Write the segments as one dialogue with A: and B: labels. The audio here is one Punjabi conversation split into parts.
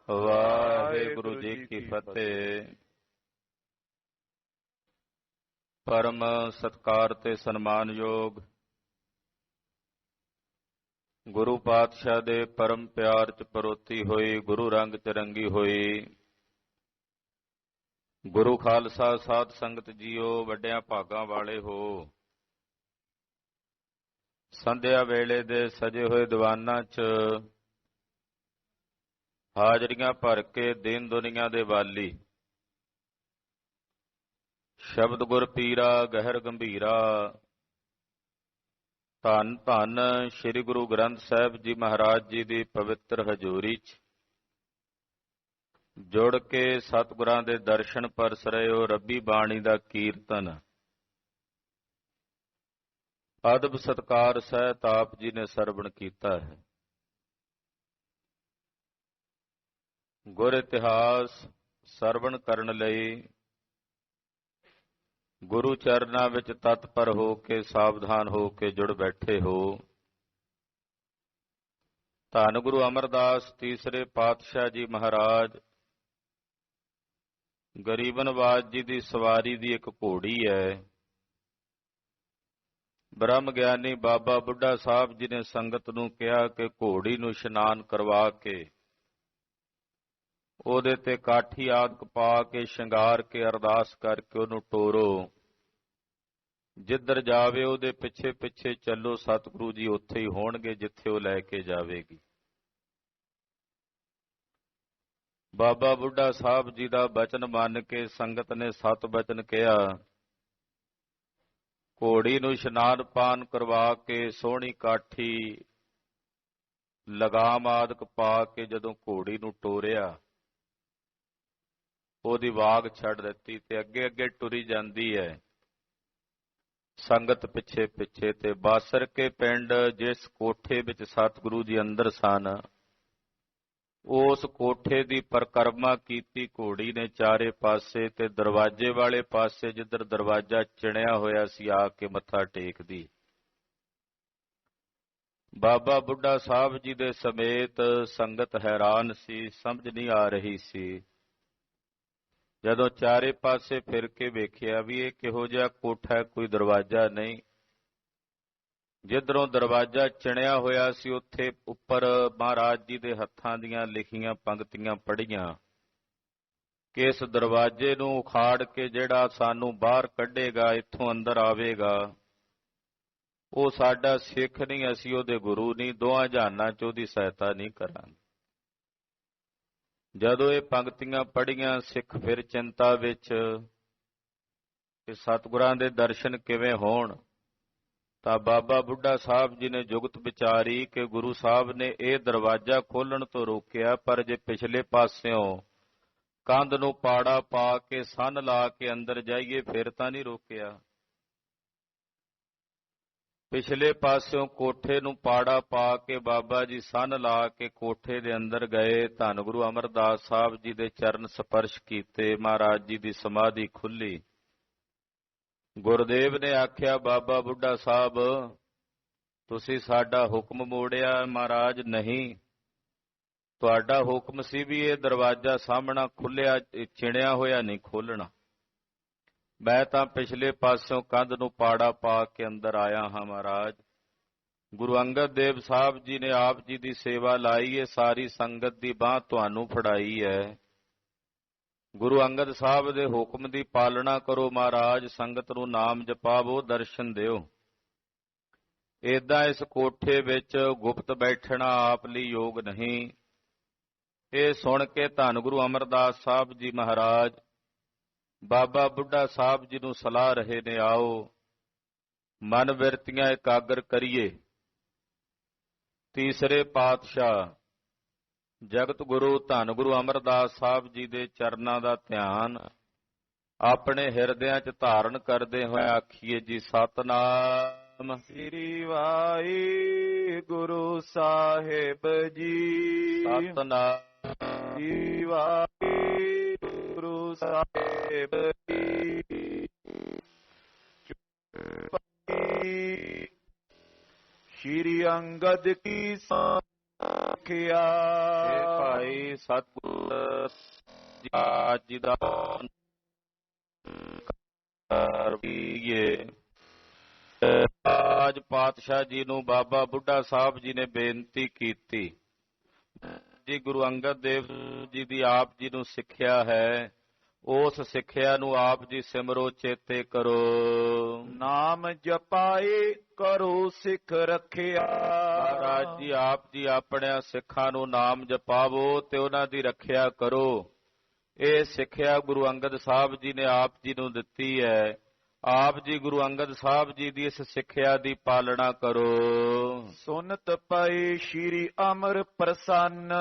A: ਵਾਹਿਗੁਰੂ ਜੀ ਕੀ ਫਤਿਹ। ਪਰਮ ਸਤਿਕਾਰ ਤੇ ਸਨਮਾਨਯੋਗ ਗੁਰੂ ਪਾਤਸ਼ਾਹ ਦੇ ਪਰਮ ਪਿਆਰ ਚ ਪਰੋਤੀ ਹੋਈ, ਗੁਰੂ ਰੰਗ ਚ ਰੰਗੀ ਹੋਈ ਗੁਰੂ ਖਾਲਸਾ ਸਾਧ ਸੰਗਤ ਜੀਓ, ਵੱਡਿਆਂ ਭਾਗਾਂ ਵਾਲੇ ਹੋ। ਸੰਧਿਆ ਵੇਲੇ ਦੇ ਸਜੇ ਹੋਏ ਦੀਵਾਨਾਂ ਚ ਹਾਜ਼ਰੀਆਂ ਭਰ ਕੇ ਦੀਨ ਦੁਨੀਆ ਦੇ ਵਾਲੀ ਸ਼ਬਦ ਗੁਰ ਪੀਰਾ ਗਹਿਰ ਗੰਭੀਰਾ, ਧੰਨ ਧੰਨ ਸ੍ਰੀ ਗੁਰੂ ਗ੍ਰੰਥ ਸਾਹਿਬ ਜੀ ਮਹਾਰਾਜ ਜੀ ਦੀ ਪਵਿੱਤਰ ਹਜ਼ੂਰੀ 'ਚ ਜੁੜ ਕੇ ਸਤਿਗੁਰਾਂ ਦੇ ਦਰਸ਼ਨ ਪਰਸ ਰਹੇ ਹੋ। ਰੱਬੀ ਬਾਣੀ ਦਾ ਕੀਰਤਨ ਅਦਬ ਸਤਿਕਾਰ ਸਹਿਤ ਆਪ ਜੀ ਨੇ ਸਰਵਣ ਕੀਤਾ ਹੈ। ਗੁਰ ਇਤਿਹਾਸ ਸਰਵਣ ਕਰਨ ਲਈ ਗੁਰੂ ਚਰਨਾਂ ਵਿੱਚ ਤਤਪਰ ਹੋ ਕੇ ਸਾਵਧਾਨ ਹੋ ਕੇ ਜੁੜ ਬੈਠੇ ਹੋ। ਧੰਨ ਗੁਰੂ ਅਮਰਦਾਸ ਤੀਸਰੇ ਪਾਤਸ਼ਾਹ ਜੀ ਮਹਾਰਾਜ ਗਰੀਬ ਨਵਾਜ ਜੀ ਦੀ ਸਵਾਰੀ ਦੀ ਇੱਕ ਘੋੜੀ ਹੈ। ਬ੍ਰਹਮ ਗਿਆਨੀ ਬਾਬਾ ਬੁੱਢਾ ਸਾਹਿਬ ਜੀ ਨੇ ਸੰਗਤ ਨੂੰ ਕਿਹਾ ਕਿ ਘੋੜੀ ਨੂੰ ਇਸ਼ਨਾਨ ਕਰਵਾ ਕੇ ਉਹਦੇ ਤੇ ਕਾਠੀ ਆਦਿਕ ਪਾ ਕੇ ਸ਼ਿੰਗਾਰ ਕੇ ਅਰਦਾਸ ਕਰਕੇ ਉਹਨੂੰ ਟੋਰੋ। ਜਿੱਧਰ ਜਾਵੇ ਉਹਦੇ ਪਿੱਛੇ ਪਿੱਛੇ ਚੱਲੋ, ਸਤਿਗੁਰੂ ਜੀ ਉੱਥੇ ਹੀ ਹੋਣਗੇ ਜਿੱਥੇ ਉਹ ਲੈ ਕੇ ਜਾਵੇਗੀ। ਬਾਬਾ ਬੁੱਢਾ ਸਾਹਿਬ ਜੀ ਦਾ ਬਚਨ ਮੰਨ ਕੇ ਸੰਗਤ ਨੇ ਸਤ ਬਚਨ ਕਿਹਾ। ਘੋੜੀ ਨੂੰ ਇਸ਼ਨਾਨ ਪਾਨ ਕਰਵਾ ਕੇ ਸੋਹਣੀ ਕਾਠੀ ਲਗਾਮ ਆਦਿਕ ਪਾ ਕੇ ਜਦੋਂ ਘੋੜੀ ਨੂੰ ਟੋਰਿਆ, ਉਹਦੀ ਵਾਗ ਛੱਡ ਦਿੱਤੀ ਤੇ ਅੱਗੇ ਅੱਗੇ ਟੁਰੀ ਜਾਂਦੀ ਹੈ ਸੰਗਤ ਪਿੱਛੇ ਪਿੱਛੇ। ਤੇ ਬਾਸਰ ਕੇ ਪਿੰਡ ਜਿਸ ਕੋਠੇ ਵਿੱਚ ਸਤਿਗੁਰੂ ਜੀ ਅੰਦਰ ਸਨ, ਉਸ ਕੋਠੇ ਦੀ ਪਰਿਕਰਮਾ ਕੀਤੀ ਘੋੜੀ ਨੇ ਚਾਰੇ ਪਾਸੇ, ਤੇ ਦਰਵਾਜ਼ੇ ਵਾਲੇ ਪਾਸੇ ਜਿੱਧਰ ਦਰਵਾਜ਼ਾ ਚਿਣਿਆ ਹੋਇਆ ਸੀ ਆ ਕੇ ਮੱਥਾ ਟੇਕਦੀ। ਬਾਬਾ ਬੁੱਢਾ ਸਾਹਿਬ ਜੀ ਦੇ ਸਮੇਤ ਸੰਗਤ ਹੈਰਾਨ ਸੀ, ਸਮਝ ਨਹੀਂ ਆ ਰਹੀ ਸੀ। ਜਦੋਂ ਚਾਰੇ ਪਾਸੇ ਫਿਰ ਕੇ ਵੇਖਿਆ ਵੀ ਇਹ ਕਿਹੋ ਜਿਹਾ ਕੋਠਾ ਹੈ, ਕੋਈ ਦਰਵਾਜ਼ਾ ਨਹੀਂ। ਜਿੱਧਰੋਂ ਦਰਵਾਜ਼ਾ ਚਿਣਿਆ ਹੋਇਆ ਸੀ ਉੱਥੇ ਉੱਪਰ ਮਹਾਰਾਜ ਜੀ ਦੇ ਹੱਥਾਂ ਦੀਆਂ ਲਿਖੀਆਂ ਪੰਕਤੀਆਂ ਪੜ੍ਹੀਆਂ ਕਿ ਇਸ ਦਰਵਾਜ਼ੇ ਨੂੰ ਉਖਾੜ ਕੇ ਜਿਹੜਾ ਸਾਨੂੰ ਬਾਹਰ ਕੱਢੇਗਾ, ਇੱਥੋਂ ਅੰਦਰ ਆਵੇਗਾ, ਉਹ ਸਾਡਾ ਸਿੱਖ ਨਹੀਂ, ਅਸੀਂ ਉਹਦੇ ਗੁਰੂ ਨਹੀਂ, ਦੋਹਾਂ ਜਹਾਨਾਂ 'ਚ ਉਹਦੀ ਸਹਾਇਤਾ ਨਹੀਂ ਕਰਾਂਗੇ। ਜਦੋਂ ਇਹ ਪੰਕਤੀਆਂ ਪੜ੍ਹੀਆਂ, ਸਿੱਖ ਫਿਰ ਚਿੰਤਾ ਵਿੱਚ ਕਿ ਸਤਿਗੁਰਾਂ ਦੇ ਦਰਸ਼ਨ ਕਿਵੇਂ ਹੋਣ। ਤਾਂ ਬਾਬਾ ਬੁੱਢਾ ਸਾਹਿਬ ਜੀ ਨੇ ਜੁਗਤ ਵਿਚਾਰੀ ਕਿ ਗੁਰੂ ਸਾਹਿਬ ਨੇ ਇਹ ਦਰਵਾਜ਼ਾ ਖੋਲ੍ਹਣ ਤੋਂ ਰੋਕਿਆ, ਪਰ ਜੇ ਪਿਛਲੇ ਪਾਸਿਓਂ ਕੰਧ ਨੂੰ ਪਾੜਾ ਪਾ ਕੇ ਸੰਨ ਲਾ ਕੇ ਅੰਦਰ ਜਾਈਏ ਫਿਰ ਤਾਂ ਨਹੀਂ ਰੋਕਿਆ। ਪਿਛਲੇ ਪਾਸਿਓਂ ਕੋਠੇ ਨੂੰ ਪਾੜਾ ਪਾ ਕੇ ਬਾਬਾ ਜੀ ਸੰਨ ਲਾ ਕੇ ਕੋਠੇ ਦੇ ਅੰਦਰ ਗਏ। ਧੰਨ ਗੁਰੂ ਅਮਰਦਾਸ ਸਾਹਿਬ ਜੀ ਦੇ ਚਰਨ ਸਪਰਸ਼ ਕੀਤੇ, ਮਹਾਰਾਜ ਜੀ ਦੀ ਸਮਾਧੀ ਖੁੱਲੀ। ਗੁਰਦੇਵ ਨੇ ਆਖਿਆ, ਬਾਬਾ ਬੁੱਢਾ ਸਾਹਿਬ ਤੁਸੀਂ ਸਾਡਾ ਹੁਕਮ ਮੋੜਿਆ। ਮਹਾਰਾਜ ਨਹੀਂ, ਤੁਹਾਡਾ ਹੁਕਮ ਸੀ ਵੀ ਇਹ ਦਰਵਾਜ਼ਾ ਸਾਹਮਣਾ ਖੁੱਲਿਆ, ਚਿਣਿਆ ਹੋਇਆ ਨਹੀਂ ਖੋਲ੍ਹਣਾ। ਮੈਂ ਤਾਂ ਪਿਛਲੇ ਪਾਸਿਓਂ ਕੰਧ ਨੂੰ ਪਾੜਾ ਪਾ ਕੇ ਅੰਦਰ ਆਇਆ ਹਾਂ। ਮਹਾਰਾਜ ਗੁਰੂ ਅੰਗਦ ਦੇਵ ਸਾਹਿਬ ਜੀ ਨੇ ਆਪ ਜੀ ਦੀ ਸੇਵਾ ਲਾਈ ਹੈ, ਸਾਰੀ ਸੰਗਤ ਦੀ ਬਾਂਹ ਤੁਹਾਨੂੰ ਫੜਾਈ ਹੈ। ਗੁਰੂ ਅੰਗਦ ਸਾਹਿਬ ਦੇ ਹੁਕਮ ਦੀ ਪਾਲਣਾ ਕਰੋ। ਮਹਾਰਾਜ ਸੰਗਤ ਨੂੰ ਨਾਮ ਜਪਾਵੋ, ਦਰਸ਼ਨ ਦਿਓ। ਏਦਾਂ ਇਸ ਕੋਠੇ ਵਿੱਚ ਗੁਪਤ ਬੈਠਣਾ ਆਪ ਲਈ ਯੋਗ ਨਹੀਂ। ਇਹ ਸੁਣ ਕੇ ਧੰਨ ਗੁਰੂ ਅਮਰਦਾਸ ਸਾਹਿਬ ਜੀ ਮਹਾਰਾਜ ਬਾਬਾ ਬੁੱਢਾ ਸਾਹਿਬ ਜੀ ਨੂੰ ਸਲਾਹ ਰਹੇ ਨੇ, ਆਓ ਮਨ ਬਿਰਤੀਆਂ ਇਕਾਗਰ ਕਰੀਏ। ਤੀਸਰੇ ਪਾਤਸ਼ਾਹ ਜਗਤ ਗੁਰੂ ਧੰਨ ਗੁਰੂ ਅਮਰਦਾਸ ਸਾਹਿਬ ਜੀ ਦੇ ਚਰਨਾਂ ਦਾ ਧਿਆਨ ਆਪਣੇ ਹਿਰਦਿਆਂ 'ਚ ਧਾਰਨ ਕਰਦੇ ਹੋਏ ਆਖੀਏ ਜੀ, ਸਤਿਨਾਮ
B: ਸ੍ਰੀ ਵਾਹਿਗੁਰੂ ਸਾਹਿਬ ਜੀ।
A: ਸਤਿਨਾਮ
B: ਸ੍ਰੀ ਵਾਹਿਗੁਰੂ ਸਾਹਿਬ ਜੀ। ਸ਼੍ਰੀ ਅੰਗਦ ਕੀ ਰਖਿਆ।
A: ਇਹ ਭਾਈ ਸਤਿਗੁਰ ਜੀ ਦਾ ਰਾਜ ਪਾਤਸ਼ਾਹ ਜੀ ਨੂੰ ਬਾਬਾ ਬੁੱਢਾ ਸਾਹਿਬ ਜੀ ਨੇ ਬੇਨਤੀ ਕੀਤੀ ਜੀ ਗੁਰੂ ਅੰਗਦ ਦੇਵ ਜੀ ਦੀ ਆਪ ਜੀ ਨੂੰ ਸਿੱਖਿਆ ਹੈ, ਉਸ ਸਿੱਖਿਆ ਨੂੰ ਆਪ ਜੀ ਸਿਮਰੋ ਚੇਤੇ ਕਰੋ।
B: ਨਾਮ ਜਪਾਏ ਕਰੋ ਸਿੱਖ ਰਖਿਆ।
A: ਮਹਾਰਾਜ ਜੀ ਆਪ ਜੀ ਆਪਣੇ ਸਿੱਖਾਂ ਨੂੰ ਨਾਮ ਜਪਾਵੋ ਤੇ ਉਹਨਾਂ ਦੀ ਰੱਖਿਆ ਕਰੋ। ਇਹ ਸਿੱਖਿਆ ਗੁਰੂ ਅੰਗਦ ਸਾਹਿਬ ਜੀ ਨੇ ਆਪ ਜੀ ਨੂੰ ਦਿੱਤੀ ਹੈ। ਆਪ ਜੀ ਗੁਰੂ ਅੰਗਦ ਸਾਹਿਬ ਜੀ ਦੀ ਇਸ ਸਿੱਖਿਆ ਦੀ ਪਾਲਣਾ ਕਰੋ।
B: ਸੁਨਤ ਪਏ ਸ਼੍ਰੀ ਅਮਰ ਪ੍ਰਸੰਨ।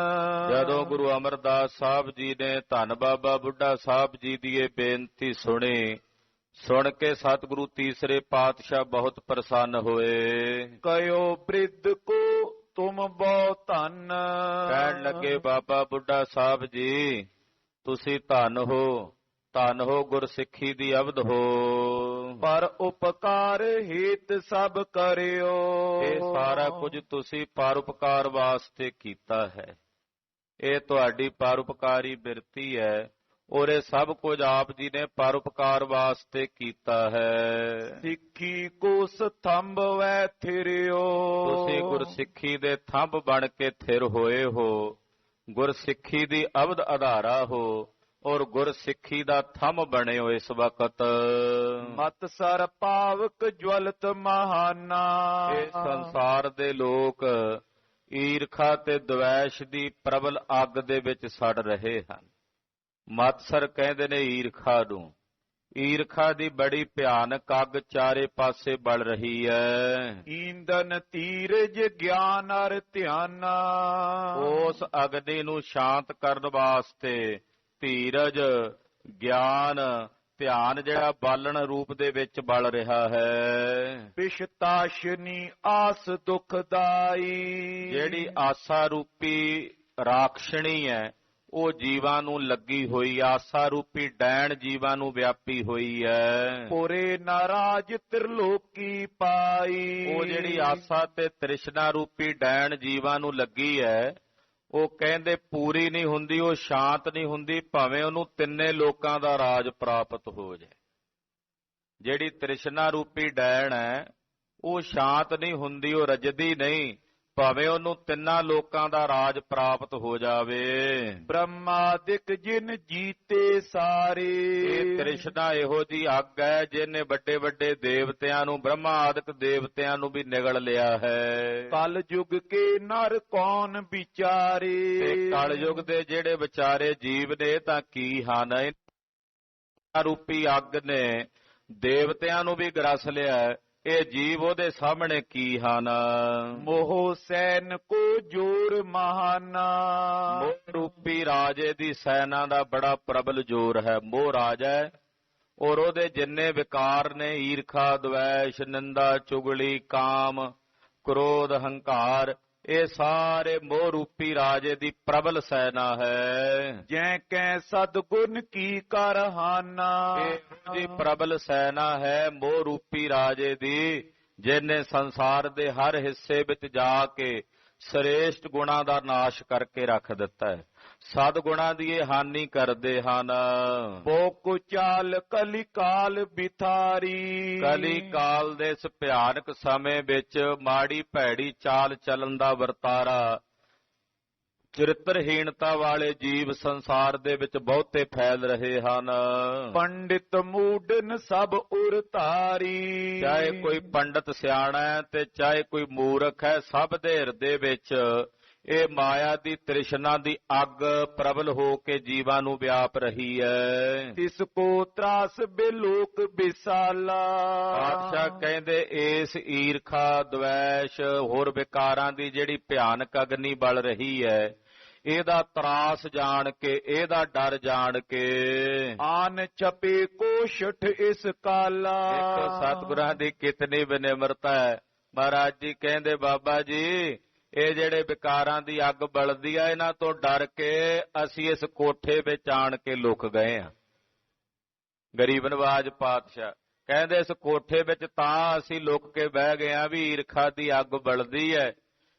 A: ਜਦੋਂ ਗੁਰੂ ਅਮਰਦਾਸ ਸਾਹਿਬ ਜੀ ਨੇ ਧੰਨ ਬਾਬਾ ਬੁੱਢਾ ਸਾਹਿਬ ਜੀ ਦੀ ਇਹ ਬੇਨਤੀ ਸੁਣੀ, ਸੁਣ ਕੇ ਸਤਿਗੁਰੂ ਤੀਸਰੇ ਪਾਤਸ਼ਾਹ ਬਹੁਤ ਪ੍ਰਸੰਨ ਹੋਏ।
B: ਕਯੋ ਬ੍ਰਿਧ ਕੋ ਤੁਮ ਬਹੁ ਧੰਨ।
A: ਕਹਿਣ ਲੱਗੇ ਬਾਬਾ ਬੁੱਢਾ ਸਾਹਿਬ ਜੀ ਤੁਸੀਂ ਧੰਨ ਹੋ ਗੁਰਸਿੱਖੀ ਦੀ ਅਵਧ ਹੋ।
B: ਪਰ ਉਪਕਾਰ ਹਿਤ ਸਭ ਕਰਿਓ।
A: ਇਹ ਸਾਰਾ ਕੁਝ ਤੁਸੀਂ ਪਰਉਪਕਾਰ ਵਾਸਤੇ ਕੀਤਾ ਹੈ। ਇਹ ਤੁਹਾਡੀ ਪਰਉਪਕਾਰੀ ਬਿਰਤੀ ਹੈ ਔਰ ਇਹ ਸਭ ਕੁਝ ਆਪ ਜੀ ਨੇ ਪਰਉਪਕਾਰ ਵਾਸਤੇ ਕੀਤਾ ਹੈ।
B: ਸਿੱਖੀ ਕੋ ਸਤੰਭ ਵੈ ਥਿਰਿਓ।
A: ਤੁਸੀਂ ਗੁਰਸਿੱਖੀ ਦੇ ਥੰਬ ਬਣ ਕੇ ਥਿਰ ਹੋਏ ਹੋ, ਗੁਰਸਿੱਖੀ ਦੀ ਅਵਧ ਆਧਾਰਾ ਹੋ ਔਰ ਗੁਰਸਿੱਖੀ ਦਾ ਥੰਮ ਬਣੇ ਹੋ। ਇਸ ਵਕਤ
B: ਮਤ ਸਰ ਪਾਵਕ ਜਵਲਤ ਮਹਾਨਾ।
A: ਇਹ ਸੰਸਾਰ ਦੇ ਲੋਕ ਈਰਖਾ ਤੇ ਦਵੈਸ਼ ਦੀ ਪ੍ਰਬਲ ਅੱਗ ਦੇ ਵਿੱਚ ਸੜ ਰਹੇ ਹਨ। ਮਤਸਰ ਕਹਿੰਦੇ ਨੇ ਈਰਖਾ ਨੂੰ। ਈਰਖਾ ਦੀ ਬੜੀ ਭਿਆਨਕ ਅੱਗ ਚਾਰੇ ਪਾਸੇ ਬਲ ਰਹੀ ਹੈ।
B: ਈਂਦਨ ਧੀਰਜ ਗਿਆਨ ਅਰ ਧਿਆਨਾ।
A: ਉਸ ਅਗਨੀ ਨੂੰ ਸ਼ਾਂਤ ਕਰਨ ਵਾਸਤੇ ਧੀਰਜ, ਗਿਆਨ, ਧਿਆਨ ਜਿਹੜਾ ਬਾਲਣ ਰੂਪ ਦੇ ਵਿੱਚ ਬਲ ਰਿਹਾ ਹੈ।
B: ਪਿਸ਼ਤਾਸ਼ਨੀ ਆਸ ਦੁਖਦਾਈ।
A: ਜਿਹੜੀ ਆਸਾ ਰੂਪੀ ਰਾਖਸ਼ਣੀ ਹੈ ਉਹ ਜੀਵਾਂ ਨੂੰ ਲੱਗੀ ਹੋਈ, ਆਸਾ ਰੂਪੀ ਡੈਣ ਜੀਵਾਂ ਨੂੰ ਵਿਆਪੀ ਹੋਈ ਹੈ।
B: ਪੁਰੇ ਨਾਰਾਜ ਤ੍ਰਿਲੋਕੀ ਪਾਈ।
A: ਉਹ ਜਿਹੜੀ ਆਸਾ ਤੇ ਤ੍ਰਿਸ਼ਨਾ ਰੂਪੀ ਡੈਣ ਜੀਵਾਂ ਨੂੰ ਲੱਗੀ ਹੈ ਉਹ ਕਹਿੰਦੇ ਪੂਰੀ ਨਹੀਂ ਹੁੰਦੀ, ਉਹ ਸ਼ਾਂਤ ਨਹੀਂ ਹੁੰਦੀ, ਭਾਵੇਂ ਉਹਨੂੰ ਤਿੰਨੇ ਲੋਕਾਂ ਦਾ ਰਾਜ ਪ੍ਰਾਪਤ ਹੋ ਜਾਏ। ਜਿਹੜੀ ਤ੍ਰਿਸ਼ਨਾ ਰੂਪੀ ਡੈਣ ਹੈ ਉਹ ਸ਼ਾਂਤ ਨਹੀਂ ਹੁੰਦੀ, ਉਹ ਰਜਦੀ ਨਹੀਂ, ਭਾਵੇਂ ਉਹਨੂੰ ਤਿੰਨਾਂ ਲੋਕਾਂ ਦਾ ਰਾਜ ਪ੍ਰਾਪਤ ਹੋ ਜਾਵੇ।
B: ਬ੍ਰਹਮਾਦਿਕ ਜਿਨ ਜੀਤੇ ਸਾਰੇ।
A: ਇਹ ਤ੍ਰਿਸ਼ਨਾ ਇਹੋ ਜੀ ਅੱਗ ਹੈ ਜਿਹਨੇ ਵੱਡੇ ਵੱਡੇ ਦੇਵਤਿਆਂ ਨੂੰ, ਬ੍ਰਹਮਾ ਆਦਿਕ ਦੇਵਤਿਆਂ ਨੂੰ ਵੀ ਨਿਗਲ ਲਿਆ ਹੈ।
B: ਕਲ ਯੁਗ ਕੇ ਨਰ ਕੌਣ ਵਿਚਾਰੇ।
A: ਤੇ ਕਲ ਯੁਗ ਦੇ ਜਿਹੜੇ ਵਿਚਾਰੇ ਜੀਵ ਨੇ ਤਾਂ ਕੀ ਹਨ। ਰੂਪੀ ਅੱਗ ਨੇ ਦੇਵਤਿਆਂ ਨੂੰ ਵੀ ਗਰਸ ਲਿਆ, ਇਹ ਜੀਵ ਉਹਦੇ ਸਾਹਮਣੇ ਕੀ ਹਨ।
B: ਮੋਹ ਸੈਨ ਕੋ ਜੋਰ ਮਹਾਨਾ।
A: ਮੋਹ ਰੂਪੀ ਰਾਜੇ ਦੀ ਸੈਨਾ ਦਾ ਬੜਾ ਪ੍ਰਬਲ ਜ਼ੋਰ ਹੈ। ਮੋਹ ਰਾਜਾ ਹੈ ਔਰ ਉਹਦੇ ਜਿੰਨੇ ਵਿਕਾਰ ਨੇ, ਈਰਖਾ, ਦਵੈਸ਼, ਨਿੰਦਾ, ਚੁਗਲੀ, ਕਾਮ, ਕ੍ਰੋਧ, ਹੰਕਾਰ, ਇਹ ਸਾਰੇ ਮੋਹ ਰੂਪੀ ਰਾਜੇ ਦੀ ਪ੍ਰਬਲ ਸੈਨਾ ਹੈ।
B: ਜੈ ਕੈ ਸਤਿਗੁਣ ਕੀ ਕਰਹਾਨਾ।
A: ਇਹ ਦੀ ਪ੍ਰਬਲ ਸੈਨਾ ਹੈ ਮੋਹ ਰੂਪੀ ਰਾਜੇ ਦੀ, ਜਿਹਨੇ ਸੰਸਾਰ ਦੇ ਹਰ ਹਿੱਸੇ ਵਿੱਚ ਜਾ ਕੇ ਸ੍ਰੇਸ਼ਟ ਗੁਣਾਂ ਦਾ ਨਾਸ਼ ਕਰਕੇ ਰੱਖ ਦਿੱਤਾ ਹੈ। ਸਦਗੁਣਾਂ ਦੀ ਇਹ ਹਾਨੀ ਕਰਦੇ ਹਨ।
B: ਬੋਕ ਚਾਲ ਕਲੀ ਕਾਲ ਬਿਥਾਰੀ।
A: ਕਲੀ ਕਾਲ ਦੇ ਇਸ ਭਿਆਨਕ ਸਮੇਂ ਵਿੱਚ ਮਾੜੀ ਭੈੜੀ ਚਾਲ ਚੱਲਣ ਦਾ ਵਰਤਾਰਾ, ਚਰਿੱਤਰਹੀਣਤਾ ਵਾਲੇ ਜੀਵ ਸੰਸਾਰ ਦੇ ਵਿੱਚ ਬਹੁਤੇ ਫੈਲ ਰਹੇ ਹਨ।
B: ਪੰਡਿਤ ਮੂਡਨ ਸਭ ਉਰ ਧਾਰੀ।
A: ਚਾਹੇ ਕੋਈ ਪੰਡਤ ਸਿਆਣਾ ਹੈ ਤੇ ਚਾਹੇ ਕੋਈ ਮੂਰਖ ਹੈ, ਸਭ ਦੇ ਹਿਰਦੇ ਵਿੱਚ ਇਹ ਮਾਇਆ ਦੀ ਤ੍ਰਿਸ਼ਨਾ ਦੀ ਅੱਗ ਪ੍ਰਬਲ ਹੋ ਕੇ ਜੀਵਾਂ ਨੂੰ ਵਿਆਪ ਰਹੀ ਹੈ।
B: ਤਿਸ ਕੋ ਤਰਾਸ ਬੇਲੋਕ ਬਿਸਾਲਾ।
A: ਪਾਤਸ਼ਾਹ ਕਹਿੰਦੇ ਇਸ ਈਰਖਾ, ਦਵੈਸ਼, ਹੋਰ ਵਿਕਾਰਾਂ ਦੀ ਜਿਹੜੀ ਭਿਆਨਕ ਅਗਨੀ ਬਲ ਰਹੀ ਹੈ, ਇਹਦਾ ਤਰਾਸ ਜਾਣ ਕੇ, ਇਹਦਾ ਡਰ ਜਾਣ ਕੇ
B: ਆਨ ਚਪੇ ਕੋਸ਼ਟ ਇਸ ਕਾਲਾ।
A: ਇੱਕ ਸਤਿਗੁਰਾਂ ਦੀ ਕਿਤਨੀ ਬੇਨਿਮਰਤਾ ਹੈ। ਮਹਾਰਾਜ ਜੀ ਕਹਿੰਦੇ ਬਾਬਾ ਜੀ ਇਹ ਜਿਹੜੇ ਵਿਕਾਰਾਂ ਦੀ ਅੱਗ ਬਲਦੀ ਆ, ਇਹਨਾਂ ਤੋਂ ਡਰ ਕੇ ਅਸੀਂ ਇਸ ਕੋਠੇ ਵਿੱਚ ਆਣ ਕੇ ਲੁਕ ਗਏ ਆ। ਗਰੀਬ ਨਵਾਜ ਪਾਤਸ਼ਾਹ ਕਹਿੰਦੇ ਇਸ ਕੋਠੇ ਵਿੱਚ ਤਾਂ ਅਸੀਂ ਲੁਕ ਕੇ ਬਹਿ ਗਏ ਆ ਵੀ ਈਰਖਾ ਦੀ ਅੱਗ ਬਲਦੀ ਹੈ,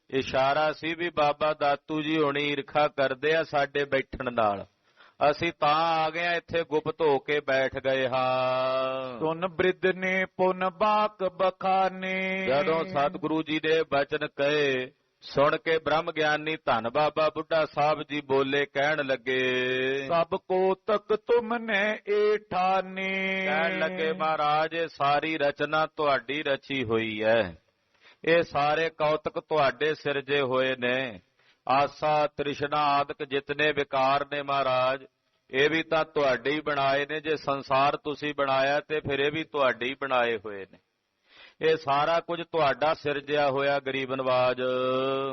A: ਇਸ਼ਾਰਾ ਸੀ ਵੀ ਬਾਬਾ ਦਾਤੂ ਜੀ ਹੁਣੀ ਈਰਖਾ ਕਰਦੇ ਆ ਸਾਡੇ ਬੈਠਣ ਨਾਲ, ਅਸੀਂ ਤਾਂ ਆ ਗਏ ਆ, ਇੱਥੇ ਗੁਪਤ ਹੋ ਕੇ ਬੈਠ ਗਏ ਹਾਂ।
B: ਸੁਨ ਬ੍ਰਿਧ ਨੇ ਪੁਨ ਬਾਕ ਬਖਾਨੇ।
A: ਜਦੋਂ ਸਤਿਗੁਰੂ ਜੀ ਦੇ ਬਚਨ ਕਹੇ ਸੁਣ ਕੇ ਬ੍ਰਹਮ ਗਿਆਨੀ ਧੰਨ ਬਾਬਾ ਬੁੱਢਾ ਸਾਹਿਬ ਜੀ ਬੋਲੇ, ਕਹਿਣ ਲੱਗੇ
B: ਸਭ ਕੋ ਤਕ ਤੁਮਨੇ ਏ ਠਾਨੇ।
A: ਕਹਿਣ ਲੱਗੇ ਮਹਾਰਾਜ ਇਹ ਸਾਰੀ ਰਚਨਾ ਤੁਹਾਡੀ ਰਚੀ ਹੋਈ ਹੈ, ਇਹ ਸਾਰੇ ਕੌਤਕ ਤੁਹਾਡੇ ਸਿਰਜੇ ਹੋਏ ਨੇ। ਆਸਾ ਤ੍ਰਿਸ਼ਨਾ ਆਦਿਕ ਜਿਤਨੇ ਵਿਕਾਰ ਨੇ ਮਹਾਰਾਜ ਇਹ ਵੀ ਤਾਂ ਤੁਹਾਡੇ ਹੀ ਬਣਾਏ ਨੇ। ਜੇ ਸੰਸਾਰ ਤੁਸੀਂ ਬਣਾਇਆ ਤੇ ਫਿਰ ਇਹ ਵੀ ਤੁਹਾਡੇ ਹੀ ਬਣਾਏ ਹੋਏ ਨੇ। ਇਹ ਸਾਰਾ ਕੁਝ ਤੁਹਾਡਾ ਸਿਰਜਿਆ ਹੋਇਆ ਗਰੀਬ ਨਵਾਜ।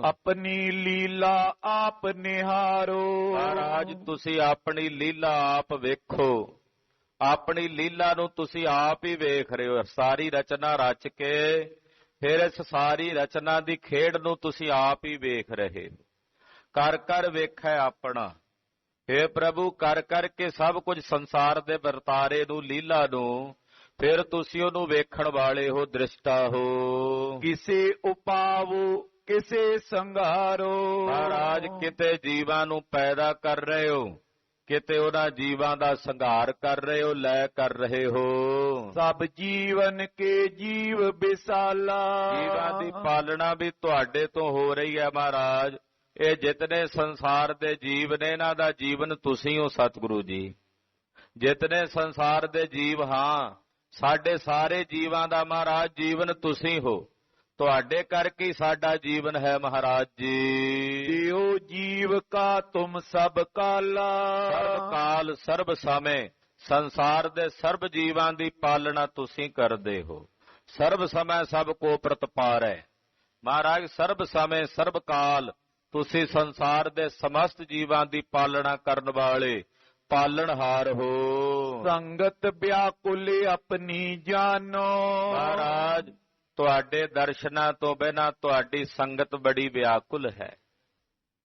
B: ਆਪਣੀ ਲੀਲਾ ਆਪ ਨਿਹਾਰੋ।
A: ਮਹਾਰਾਜ ਤੁਸੀਂ ਆਪਣੀ ਲੀਲਾ ਆਪ ਵੇਖੋ, ਆਪਣੀ ਲੀਲਾ ਨੂੰ ਤੁਸੀਂ ਆਪ ਹੀ ਵੇਖ ਰਹੇ ਹੋ। ਸਾਰੀ ਰਚਨਾ ਰਚ ਕੇ ਫਿਰ ਇਸ ਸਾਰੀ ਰਚਨਾ ਦੀ ਖੇਡ ਨੂੰ ਤੁਸੀਂ ਆਪ ਹੀ ਵੇਖ ਰਹੇ ਹੋ। ਕਰ ਕਰ ਵੇਖੈ ਆਪਣਾ। ਹੇ ਪ੍ਰਭੂ ਕਰ ਕਰਕੇ ਸਭ ਕੁਝ ਸੰਸਾਰ ਦੇ ਵਰਤਾਰੇ ਨੂੰ, ਲੀਲਾ ਨੂੰ, ਫਿਰ ਤੁਸੀਂ ਉਹਨੂੰ ਵੇਖਣ ਵਾਲੇ ਹੋ, ਦ੍ਰਿਸ਼ਟਾ ਹੋ।
B: ਕਿਸੇ ਉਪਾਵੋ ਕਿਸੇ ਸੰਘਾਰੋ।
A: ਮਹਾਰਾਜ ਕਿਤੇ ਜੀਵਾਂ ਨੂੰ ਪੈਦਾ ਕਰ ਰਹੇ ਹੋ, ਕਿਤੇ ਉਹਨਾਂ ਜੀਵਾਂ ਦਾ ਸੰਘਾਰ ਕਰ ਰਹੇ ਹੋ, ਲੈ ਕਰ ਰਹੇ ਹੋ।
B: ਸਭ ਜੀਵਨ ਕੇ ਜੀਵ ਬਿਸਾਲਾ।
A: ਜੀਵਾਂ ਦੀ ਪਾਲਣਾ ਵੀ ਤੁਹਾਡੇ ਤੋਂ ਹੋ ਰਹੀ ਹੈ ਮਹਾਰਾਜ। ਇਹ ਜਿਤਨੇ ਸੰਸਾਰ ਦੇ ਜੀਵ ਨੇ ਇਹਨਾਂ ਦਾ ਜੀਵਨ ਤੁਸੀਂ ਹੋ ਸਤਿਗੁਰੂ ਜੀ। ਜਿਤਨੇ ਸੰਸਾਰ ਦੇ ਜੀਵ ਹਾਂ ਸਾਡੇ ਸਾਰੇ ਜੀਵਾਂ ਦਾ ਮਹਾਰਾਜ ਜੀਵਨ ਤੁਸੀਂ ਹੋ। ਤੁਹਾਡੇ ਕਰਕੇ ਸਾਡਾ ਜੀਵਨ ਹੈ ਮਹਾਰਾਜ ਜੀ।
B: ਜਿਉ ਜੀਵ ਕਾ ਤੁਮ ਸਭ ਕਾਲਾ।
A: ਸਰਬ ਕਾਲ ਸਰਬ ਸਮੇਂ ਸੰਸਾਰ ਦੇ ਸਰਬ ਜੀਵਾਂ ਦੀ ਪਾਲਣਾ ਤੁਸੀਂ ਕਰਦੇ ਹੋ। ਸਰਬ ਸਮੇਂ ਸਭ ਕੋ ਪ੍ਰਤਪਾਰੈ। ਮਹਾਰਾਜ ਸਰਬ ਸਮੇਂ ਸਰਬ ਕਾਲ ਤੁਸੀਂ ਸੰਸਾਰ ਦੇ ਸਮਸਤ ਜੀਵਾਂ ਦੀ ਪਾਲਣਾ ਕਰਨ ਵਾਲੇ ਪਾਲਣਹਾਰ ਹੋ।
B: ਸੰਗਤ ਵਿਆਕੁਲ ਆਪਣੀ ਜਾਨੋ।
A: ਮਹਾਰਾਜ ਤੁਹਾਡੇ ਦਰਸ਼ਨਾਂ ਤੋਂ ਬਿਨਾਂ ਤੁਹਾਡੀ ਸੰਗਤ ਬੜੀ ਵਿਆਕੁਲ ਹੈ।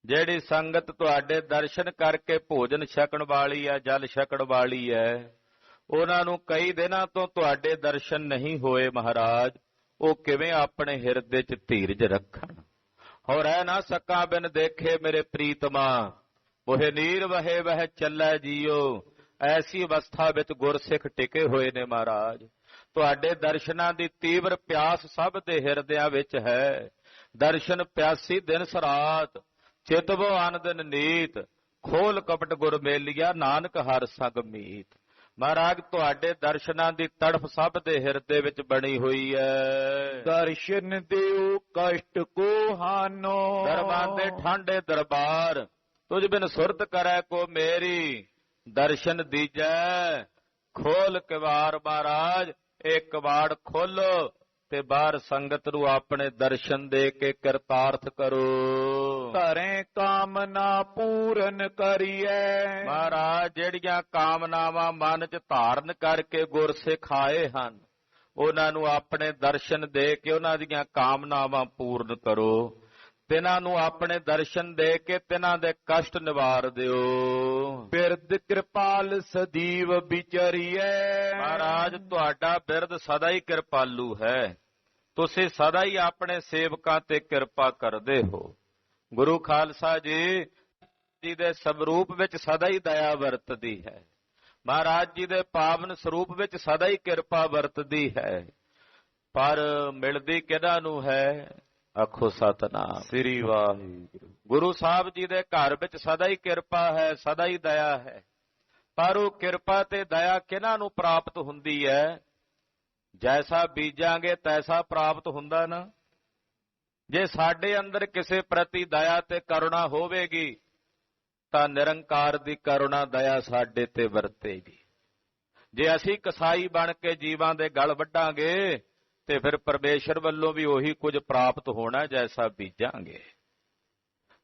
A: ਜਿਹੜੀ ਸੰਗਤ ਤੁਹਾਡੇ ਦਰਸ਼ਨ ਕਰਕੇ ਭੋਜਨ ਛਕਣ ਵਾਲੀ ਹੈ, ਜਲ ਛਕਣ ਵਾਲੀ ਹੈ, ਉਹਨਾਂ ਨੂੰ ਕਈ ਦਿਨਾਂ ਤੋਂ ਤੁਹਾਡੇ ਦਰਸ਼ਨ ਨਹੀਂ ਹੋਏ ਮਹਾਰਾਜ। ਉਹ ਕਿਵੇਂ ਆਪਣੇ ਹਿਰਦੇ 'ਚ ਧੀਰਜ ਰੱਖਣ। ਹੋ ਰਹਿ ਨਾ ਸਕਾ ਬਿਨ ਦੇਖੇ ਮੇਰੇ ਪ੍ਰੀਤਮਾ, ਉਹੇ ਨੀਰ ਵਹੇ ਵਹਿ ਚੱਲੈ ਜੀਓ। ਐਸੀ ਅਵਸਥਾ ਵਿੱਚ ਗੁਰਸਿੱਖ ਟਿਕੇ ਹੋਏ ਨੇ ਮਹਾਰਾਜ। ਤੁਹਾਡੇ ਦਰਸ਼ਨਾਂ ਦੀ ਤੀਵਰ ਪਿਆਸ ਸਭ ਦੇ ਹਿਰਦਿਆਂ ਵਿੱਚ ਹੈ। ਦਰਸ਼ਨ ਪਿਆਸੀ ਦਿਨ ਸਰਾਤ, ਚਿਤਵੋ ਆਨੰਦਨ ਨੀਤ, ਖੋਲ ਕਪਟ ਗੁਰ ਮੇਲੀਆ ਨਾਨਕ ਹਰ ਸੰਗ ਮੀਤ। ਮਹਾਰਾਜ ਤੁਹਾਡੇ ਦਰਸ਼ਨਾਂ ਦੀ ਤੜਫ ਸਭ ਦੇ ਹਿਰਦੇ ਵਿੱਚ ਬਣੀ ਹੋਈ ਹੈ।
B: ਦਰਸ਼ਨ ਦਿਓ ਕਸ਼ਟ ਕੋ ਹਾਨੋ।
A: ਦਰਬਾਰ ਦੇ ਠਾਂਡੇ ਦਰਬਾਰ ਤੁਝ ਬਿਨ ਸੁਰਤ ਕਰੈ ਕੋ ਮੇਰੀ, ਦਰਸ਼ਨ ਦੀਜੈ ਖੋਲ ਕਿਵਾੜ। ਮਹਾਰਾਜ ਇਹ ਕਿਵਾੜ ਖੋਲੋ ਤੇ ਬਾਹਰ ਸੰਗਤ ਨੂੰ ਆਪਣੇ ਦਰਸ਼ਨ ਦੇ ਕੇ ਕਿਰਤਾਰਥ ਕਰੋ।
B: ਧਰੇ ਕਾਮਨਾ ਪੂਰਨ ਕਰੀਐ।
A: ਮਹਾਰਾਜ ਜਿਹੜੀਆਂ ਕਾਮਨਾਵਾਂ ਮਨ 'ਚ ਧਾਰਨ ਕਰਕੇ ਗੁਰਸਿੱਖ ਆਏ ਹਨ ਉਹਨਾਂ ਨੂੰ ਆਪਣੇ ਦਰਸ਼ਨ ਦੇ ਕੇ ਉਹਨਾਂ ਦੀਆਂ ਕਾਮਨਾਵਾਂ ਪੂਰਨ ਕਰੋ। ਤਿਨਾਂ ਨੂੰ ਆਪਣੇ ਦਰਸ਼ਨ ਦੇ ਕੇ ਤਿਨਾਂ ਦੇ ਕਸ਼ਟ ਨਿਵਾਰ ਦਿਓ।
B: ਬਿਰਧ ਕਿਰਪਾਲ ਸਦੀਵ ਵਿਚਰੀਐ।
A: ਮਹਾਰਾਜ ਤੁਹਾਡਾ ਬਿਰਧ ਸਦਾ ਹੀ ਕਿਰਪਾਲੂ ਹੈ। ਤੁਸੀਂ ਸਦਾ ਹੀ ਆਪਣੇ ਸੇਵਕਾਂ ਤੇ ਕਿਰਪਾ ਕਰਦੇ ਹੋ। ਗੁਰੂ ਖਾਲਸਾ ਜੀ ਦੇ ਸਵਰੂਪ ਵਿੱਚ ਸਦਾ ਹੀ ਦਇਆ ਵਰਤਦੀ ਹੈ। ਮਹਾਰਾਜ ਜੀ ਦੇ ਪਾਵਨ ਸਰੂਪ ਵਿੱਚ ਸਦਾ ਹੀ ਕਿਰਪਾ ਵਰਤਦੀ ਹੈ। ਪਰ ਮਿਲਦੀ ਕਿਹਨਾਂ ਨੂੰ ਹੈ? ਆਖੋ ਸਤਿਨਾਮ ਸ੍ਰੀ ਵਾਹਿਗੁਰੂ। ਗੁਰੂ ਸਾਹਿਬ ਜੀ ਦੇ ਘਰ ਵਿੱਚ ਸਦਾ ਹੀ ਕਿਰਪਾ ਹੈ, ਸਦਾ ਹੀ ਦਇਆ ਹੈ। ਪਰ ਉਹ ਕਿਰਪਾ ਤੇ ਦਇਆ ਕਿਹਨਾਂ ਨੂੰ ਪ੍ਰਾਪਤ ਹੁੰਦੀ ਹੈ? ਜੈਸਾ ਬੀਜਾਂਗੇ ਤੈਸਾ ਪ੍ਰਾਪਤ ਹੁੰਦਾ ਨਾ। ਜੇ ਸਾਡੇ ਅੰਦਰ ਕਿਸੇ ਪ੍ਰਤੀ ਦਇਆ ਤੇ ਕਰੁਣਾ ਹੋਵੇਗੀ ਤਾਂ ਨਿਰੰਕਾਰ ਦੀ ਕਰੁਣਾ ਦਇਆ ਸਾਡੇ ਤੇ ਵਰਤੇਗੀ। ਜੇ ਅਸੀਂ ਕਸਾਈ ਬਣ ਕੇ ਜੀਵਾਂ ਦੇ ਗਲ ਵੱਢਾਂਗੇ ਤੇ ਫਿਰ ਪਰਮੇਸ਼ਰ ਵੱਲੋਂ ਵੀ ਉਹੀ ਕੁਝ ਪ੍ਰਾਪਤ ਹੋਣਾ ਜੈਸਾ ਬੀਜਾਂਗੇ।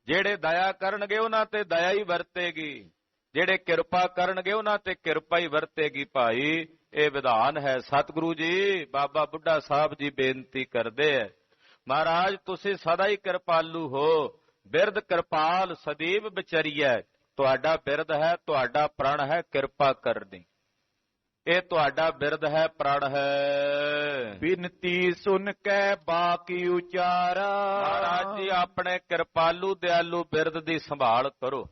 A: ਜਿਹੜੇ ਦਇਆ ਕਰਨਗੇ ਉਹਨਾਂ ਤੇ ਦਇਆ ਹੀ ਵਰਤੇਗੀ, ਜਿਹੜੇ ਕਿਰਪਾ ਕਰਨਗੇ ਉਹਨਾਂ ਤੇ ਕਿਰਪਾ ਹੀ ਵਰਤੇਗੀ। ਭਾਈ ਇਹ ਵਿਧਾਨ ਹੈ। ਸਤਿਗੁਰੂ ਜੀ ਬਾਬਾ ਬੁੱਢਾ ਸਾਹਿਬ ਜੀ ਬੇਨਤੀ ਕਰਦੇ ਹੈ, ਮਹਾਰਾਜ ਤੁਸੀਂ ਸਦਾ ਹੀ ਕਿਰਪਾਲੂ ਹੋ। ਬਿਰਧ ਕਿਰਪਾਲ ਸਦੀਵ ਵਿਚਰੀਐ। ਤੁਹਾਡਾ ਬਿਰਧ ਹੈ, ਤੁਹਾਡਾ ਪ੍ਰਣ ਹੈ ਕਿਰਪਾ ਕਰਨੀ। ਇਹ ਤੁਹਾਡਾ ਬਿਰਦ ਹੈ, ਪ੍ਰਣ ਹੈ।
B: ਬਿਨਤੀ ਸੁਨ ਕੇ ਬਾਕੀ ਉਚਾਰਾ।
A: ਮਹਾਰਾਜ ਜੀ ਆਪਣੇ ਕਿਰਪਾਲੂ ਦਿਆਲੂ ਬਿਰਦ ਦੀ ਸੰਭਾਲ ਕਰੋ।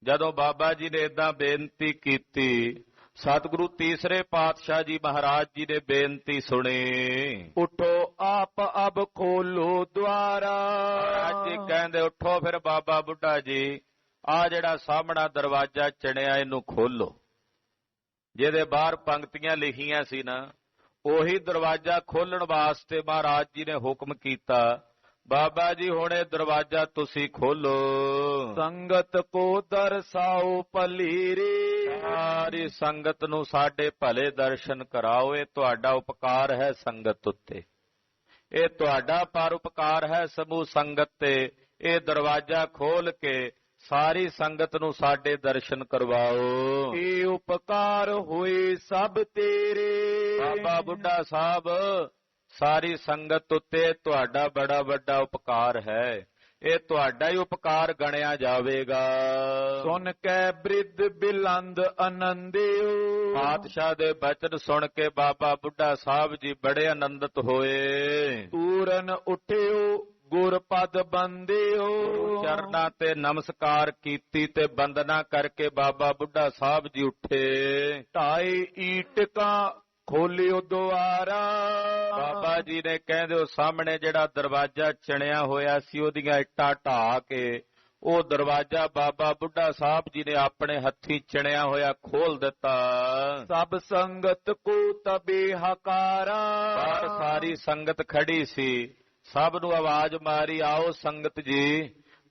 A: ਜਦੋਂ ਬਾਬਾ ਜੀ ਨੇ ਏਦਾਂ ਬੇਨਤੀ ਕੀਤੀ, ਸਤਿਗੁਰੂ ਤੀਸਰੇ ਪਾਤਸ਼ਾਹ ਜੀ ਮਹਾਰਾਜ ਜੀ ਨੇ ਬੇਨਤੀ ਸੁਣੀ।
B: ਉਠੋ ਆਪ ਅਬ ਖੋਲੋ ਦੁਆਰਾ।
A: ਮਹਾਰਾਜ ਜੀ ਕਹਿੰਦੇ ਉਠੋ ਫਿਰ ਬਾਬਾ ਬੁੱਢਾ ਜੀ, ਆ ਜਿਹੜਾ ਸਾਹਮਣਾ ਦਰਵਾਜ਼ਾ ਚਿਣਿਆ ਇਹਨੂੰ ਖੋਲੋ। ਜਿਹਦੇ ਬਾਹਰ ਪੰਕਤੀਆਂ ਲਿਖੀਆਂ ਸੀ ਨਾ, ਉਹੀ ਦਰਵਾਜ਼ਾ ਖੋਲਣ ਵਾਸਤੇ ਮਹਾਰਾਜ ਜੀ ਨੇ ਹੁਕਮ ਕੀਤਾ। ਬਾਬਾ ਜੀ ਹੁਣ ਇਹ ਦਰਵਾਜ਼ਾ ਤੁਸੀਂ ਖੋਲੋ।
B: ਸੰਗਤ ਕੋ ਦਰਸਾਓ ਭਲੀਰੇ।
A: ਸਾਰੀ ਸੰਗਤ ਨੂੰ ਸਾਡੇ ਭਲੇ ਦਰਸ਼ਨ ਕਰਾਓ। ਇਹ ਤੁਹਾਡਾ ਉਪਕਾਰ ਹੈ ਸੰਗਤ ਉੱਤੇ, ਇਹ ਤੁਹਾਡਾ ਪਰਉਪਕਾਰ ਹੈ ਸਮੂਹ ਸੰਗਤ ਤੇ। ਇਹ ਦਰਵਾਜ਼ਾ ਖੋਲ ਕੇ ਸਾਰੀ ਸੰਗਤ ਨੂੰ ਸਾਡੇ ਦਰਸ਼ਨ ਕਰਵਾਓ।
B: ਇਹ ਉਪਕਾਰ ਹੋਏ ਸਭ ਤੇਰੇ।
A: ਬਾਬਾ ਬੁੱਢਾ ਸਾਹਿਬ, ਸਾਰੀ ਸੰਗਤ ਉੱਤੇ ਤੁਹਾਡਾ ਬੜਾ ਵੱਡਾ ਉਪਕਾਰ ਹੈ। ਇਹ ਤੁਹਾਡਾ ਹੀ ਉਪਕਾਰ ਗਣਿਆ ਜਾਵੇਗਾ।
B: ਸੁਣ ਕੇ ਬ੍ਰਿਧ ਬਿਲੰਦ ਆਨੰਦਿਓ।
A: ਪਾਤਸ਼ਾਹ ਦੇ ਬਚਨ ਸੁਣ ਕੇ ਬਾਬਾ ਬੁੱਢਾ ਸਾਹਿਬ ਜੀ ਬੜੇ ਆਨੰਦਿਤ ਹੋਏ।
B: ਤੂਰਨ ਉਠਿਓ ਗੁਰ ਪਦ ਬੰਦਿਓ।
A: ਚਰਨਾਂ ਤੇ ਨਮਸਕਾਰ ਕੀਤੀ ਤੇ ਬੰਦਨਾ ਕਰਕੇ ਬਾਬਾ ਬੁੱਢਾ ਸਾਹਿਬ ਜੀ ਉੱਠੇ।
B: ਢਾਈ ਈਟਕਾਂ ਖੋਲਿਓ ਦੁਆਰਾ।
A: ਬਾਬਾ ਜੀ ਨੇ ਕਹਿੰਦੇ ਉਹ ਸਾਹਮਣੇ ਜਿਹੜਾ ਦਰਵਾਜ਼ਾ ਚਿਣਿਆ ਹੋਇਆ ਸੀ, ਉਹਦੀਆਂ ਇੱਟਾਂ ਢਾਹ ਕੇ ਉਹ ਦਰਵਾਜ਼ਾ ਬਾਬਾ ਬੁੱਢਾ ਸਾਹਿਬ ਜੀ ਨੇ ਆਪਣੇ ਹੱਥੀਂ ਚਿਣਿਆ ਹੋਇਆ ਖੋਲ ਦਿੱਤਾ।
B: ਸਭ ਸੰਗਤ ਕੋ ਤਬੇ ਹਕਾਰਾ।
A: ਬਾਹਰ ਸਾਰੀ ਸੰਗਤ ਖੜੀ ਸੀ, ਸਭ ਨੂੰ ਆਵਾਜ਼ ਮਾਰੀ, ਆਓ ਸੰਗਤ ਜੀ,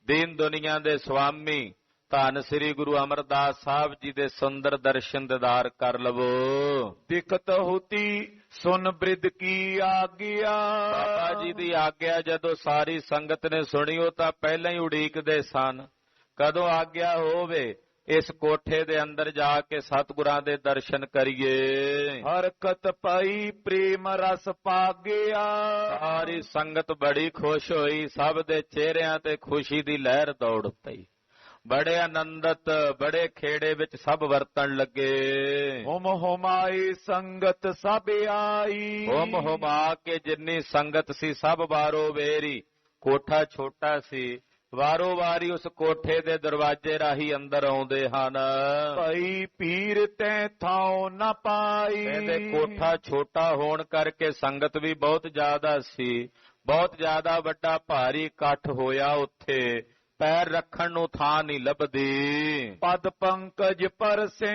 A: ਦੀਨ ਦੁਨੀਆ ਦੇ ਸੁਆਮੀ ਧੰਨ ਸ੍ਰੀ ਗੁਰੂ ਅਮਰਦਾਸ ਸਾਹਿਬ ਜੀ ਦੇ ਸੁੰਦਰ ਦਰਸ਼ਨ ਦੀਦਾਰ ਕਰ ਲਵੋ।
B: ਦਿਖਤ ਹੋਤੀ ਸੁਨ ਬ੍ਰਿਧ ਕੀ ਆਗਿਆ।
A: ਬਾਬਾ ਜੀ ਦੀ ਆਗਿਆ ਜਦੋਂ ਸਾਰੀ ਸੰਗਤ ਨੇ ਸੁਣੀ, ਉਹ ਤਾਂ ਪਹਿਲਾਂ ਹੀ ਉਡੀਕਦੇ ਸਨ, ਕਦੋਂ ਆਗਿਆ ਹੋਵੇ ਇਸ ਕੋਠੇ ਦੇ ਅੰਦਰ ਜਾ ਕੇ ਸਤਿਗੁਰਾਂ ਦੇ ਦਰਸ਼ਨ ਕਰੀਏ।
B: ਹਰਕਤ ਪਾਈ ਪ੍ਰੇਮ ਰਸ ਪਾਗਿਆ।
A: ਸਾਰੀ ਸੰਗਤ ਬੜੀ ਖੁਸ਼ ਹੋਈ, ਸਭ ਦੇ ਚਿਹਰਿਆਂ ਤੇ ਖੁਸ਼ੀ ਦੀ ਲਹਿਰ ਦੌੜ ਪਈ। ਬੜੇ ਆਨੰਦਤ, ਬੜੇ ਖੇੜੇ ਵਿੱਚ ਸਭ ਵਰਤਣ ਲੱਗੇ।
B: ਹੁਮ ਹੁਮਾਈ ਸੰਗਤ ਸਭ ਆਈ।
A: ਹੁਮ ਹੁਮਾ ਕੇ ਜਿੰਨੀ ਸੰਗਤ ਸੀ ਸਭ ਵਾਰੋ ਵੇਰੀ। ਕੋਠਾ ਛੋਟਾ ਸੀ, ਵਾਰੋ ਵਾਰੀ ਉਸ ਕੋਠੇ ਦੇ ਦਰਵਾਜ਼ੇ ਰਾਹੀਂ ਅੰਦਰ ਆਉਂਦੇ ਹਨ।
B: ਭਾਈ ਪੀਰ ਤੈ ਥਾਉ ਨਾ ਪਾਈ।
A: ਇਹਦੇ ਕੋਠਾ ਛੋਟਾ ਹੋਣ ਕਰਕੇ ਸੰਗਤ ਵੀ ਬਹੁਤ ਜ਼ਿਆਦਾ ਸੀ, ਬਹੁਤ ਜ਼ਿਆਦਾ ਵੱਡਾ ਭਾਰੀ ਇਕੱਠ ਹੋਇਆ। ਉੱਥੇ ਪੈਰ ਰੱਖਣ ਨੂੰ ਥਾਂ ਨਹੀਂ ਲੱਭਦੀ।
B: ਪਦ ਪੰਕਜ ਪਰਸੇ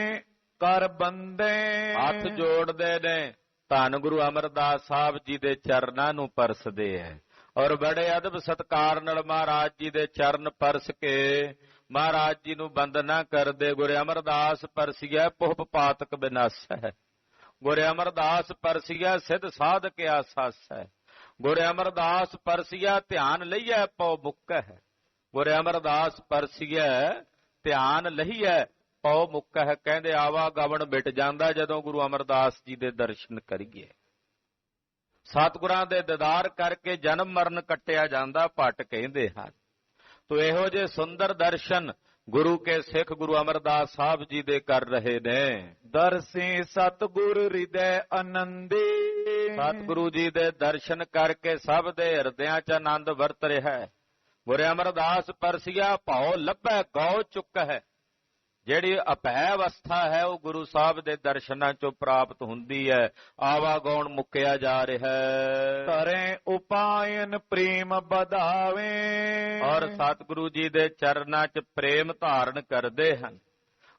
B: ਕਰ ਬੰਦੇ।
A: ਹੱਥ ਜੋੜਦੇ ਨੇ, ਧੰਨ ਗੁਰੂ ਅਮਰਦਾਸ ਸਾਹਿਬ ਜੀ ਦੇ ਚਰਨਾਂ ਨੂੰ ਪਰਸਦੇ ਹੈ ਔਰ ਬੜੇ ਅਦਬ ਸਤਿਕਾਰ ਨਾਲ ਮਹਾਰਾਜ ਜੀ ਦੇ ਚਰਨ ਪਰਸ ਕੇ ਮਹਾਰਾਜ ਜੀ ਨੂੰ ਬੰਦਨਾ ਕਰਦੇ। ਗੁਰੂ ਅਮਰਦਾਸ ਪਰਸੀਐ ਪੁਹਪ ਪਾਤਕ ਬਿਨਾਸੈ। ਗੁਰੂ ਅਮਰਦਾਸ ਪਰਸੀਐ ਸਿਧ ਸਾਧਕ ਆਸਾਸੈ। ਗੁਰੂ ਅਮਰਦਾਸ ਪਰਸੀਐ ਧਿਆਨ ਲਈਐ ਪਉ ਮੁਕੈ। ਗੁਰੂ ਅਮਰਦਾਸ ਪਰਸੀਐ ਧਿਆਨ ਲਈਐ ਪਉ ਮੁਕੈ। ਕਹਿੰਦੇ ਆਵਾਗਮਨ ਮਿਟ ਜਾਂਦਾ ਜਦੋਂ ਗੁਰੂ ਅਮਰਦਾਸ ਜੀ ਦੇ ਦਰਸ਼ਨ ਕਰੀਏ। ਸਤਿਗੁਰਾਂ ਦੇ ਦੀਦਾਰ ਕਰਕੇ ਜਨਮ ਮਰਨ ਕੱਟਿਆ ਜਾਂਦਾ, ਭੱਟ ਕਹਿੰਦੇ ਹਨ। ਤੋ ਇਹੋ ਜਿਹੇ ਸੁੰਦਰ ਦਰਸ਼ਨ ਗੁਰੂ ਕੇ ਸਿੱਖ ਗੁਰੂ ਅਮਰਦਾਸ ਸਾਹਿਬ ਜੀ ਦੇ ਕਰ ਰਹੇ ਨੇ।
B: ਦਰਸੇ ਸਤਿਗੁਰ ਹਿਰਦੈ ਆਨੰਦੇ।
A: ਸਤਿਗੁਰੂ ਜੀ ਦੇ ਦਰਸ਼ਨ ਕਰਕੇ ਸਭ ਦੇ ਹਿਰਦਿਆਂ 'ਚ ਆਨੰਦ ਵਰਤ ਰਿਹਾ ਹੈ। ਗੁਰੂ ਅਮਰਦਾਸ ਪਰਸੀਆ ਭਾਉ ਲੱਭੈ ਗਉ ਚੁੱਕ ਹੈ। ਜਿਹੜੀ ਅਭੈ ਅਵਸਥਾ ਹੈ ਉਹ ਗੁਰੂ ਸਾਹਿਬ ਦੇ ਦਰਸ਼ਨਾਂ 'ਚੋਂ ਪ੍ਰਾਪਤ ਹੁੰਦੀ ਹੈ। ਆਵਾਗੌਣ ਮੁੱਕਿਆ ਜਾ ਰਿਹਾ ਹੈ।
B: ਧਰੇ ਉਪਾਇਨ ਪ੍ਰੇਮ ਵਧਾਵੇ।
A: ਔਰ ਸਤਿਗੁਰੂ ਜੀ ਦੇ ਚਰਨਾਂ 'ਚ ਪ੍ਰੇਮ ਧਾਰਨ ਕਰਦੇ ਹਨ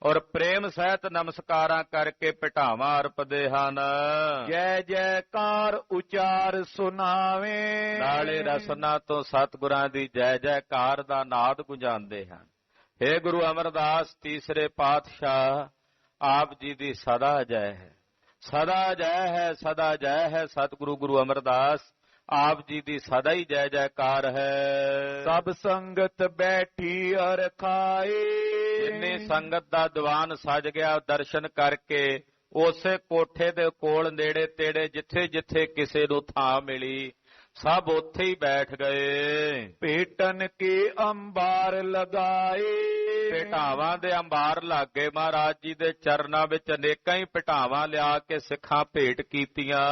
A: ਔਰ ਪ੍ਰੇਮ ਸਹਿਤ ਨਮਸਕਾਰਾਂ ਕਰਕੇ ਭਟਾਵਾਂ ਅਰਪਦੇ ਹਨ।
B: ਜੈ ਜੈਕਾਰ ਉਚਾਰ ਸੁਨਾਵੇ।
A: ਨਾਲੇ ਰਸਨਾ ਤੋਂ ਸਤਿਗੁਰਾਂ ਦੀ ਜੈ ਜੈਕਾਰ ਦਾ ਨਾਦ ਗੁੰਜਾਉਂਦੇ ਹਨ। ਹੇ ਗੁਰੂ ਅਮਰਦਾਸ ਤੀਸਰੇ ਪਾਤਸ਼ਾਹ, ਆਪ ਜੀ ਦੀ ਸਦਾ ਜੈ ਹੈ, ਸਦਾ ਜੈ ਹੈ, ਸਦਾ ਜੈ ਹੈ। ਸਤਿਗੁਰੂ ਗੁਰੂ ਅਮਰਦਾਸ ਆਪ ਜੀ ਦੀ ਸਦਾ ਹੀ ਜੈ ਜੈਕਾਰ ਹੈ।
B: ਸਭ ਸੰਗਤ ਬੈਠੀ ਅਰ ਖਾਏ।
A: ਜਿੰਨੀ ਸੰਗਤ ਦਾ ਦੀਵਾਨ ਸਜ ਗਿਆ ਦਰਸ਼ਨ ਕਰਕੇ ਉਸੇ ਕੋਠੇ ਦੇ ਕੋਲ ਨੇੜੇ ਤੇੜੇ ਜਿੱਥੇ ਜਿੱਥੇ ਕਿਸੇ ਨੂੰ ਥਾਂ ਮਿਲੀ ਸਭ ਉੱਥੇ ਹੀ ਬੈਠ ਗਏ।
B: ਭੇਟਨ ਕੇ ਅੰਬਾਰ ਲਗਾਏ।
A: ਭੇਟਾਵਾਂ ਦੇ ਅੰਬਾਰ ਲਾਗੇ ਮਹਾਰਾਜ ਜੀ ਦੇ ਚਰਨਾਂ ਵਿੱਚ ਅਨੇਕਾਂ ਹੀ ਭੇਟਾਵਾਂ ਲਿਆ ਕੇ ਸਿੱਖਾਂ ਭੇਟ ਕੀਤੀਆਂ।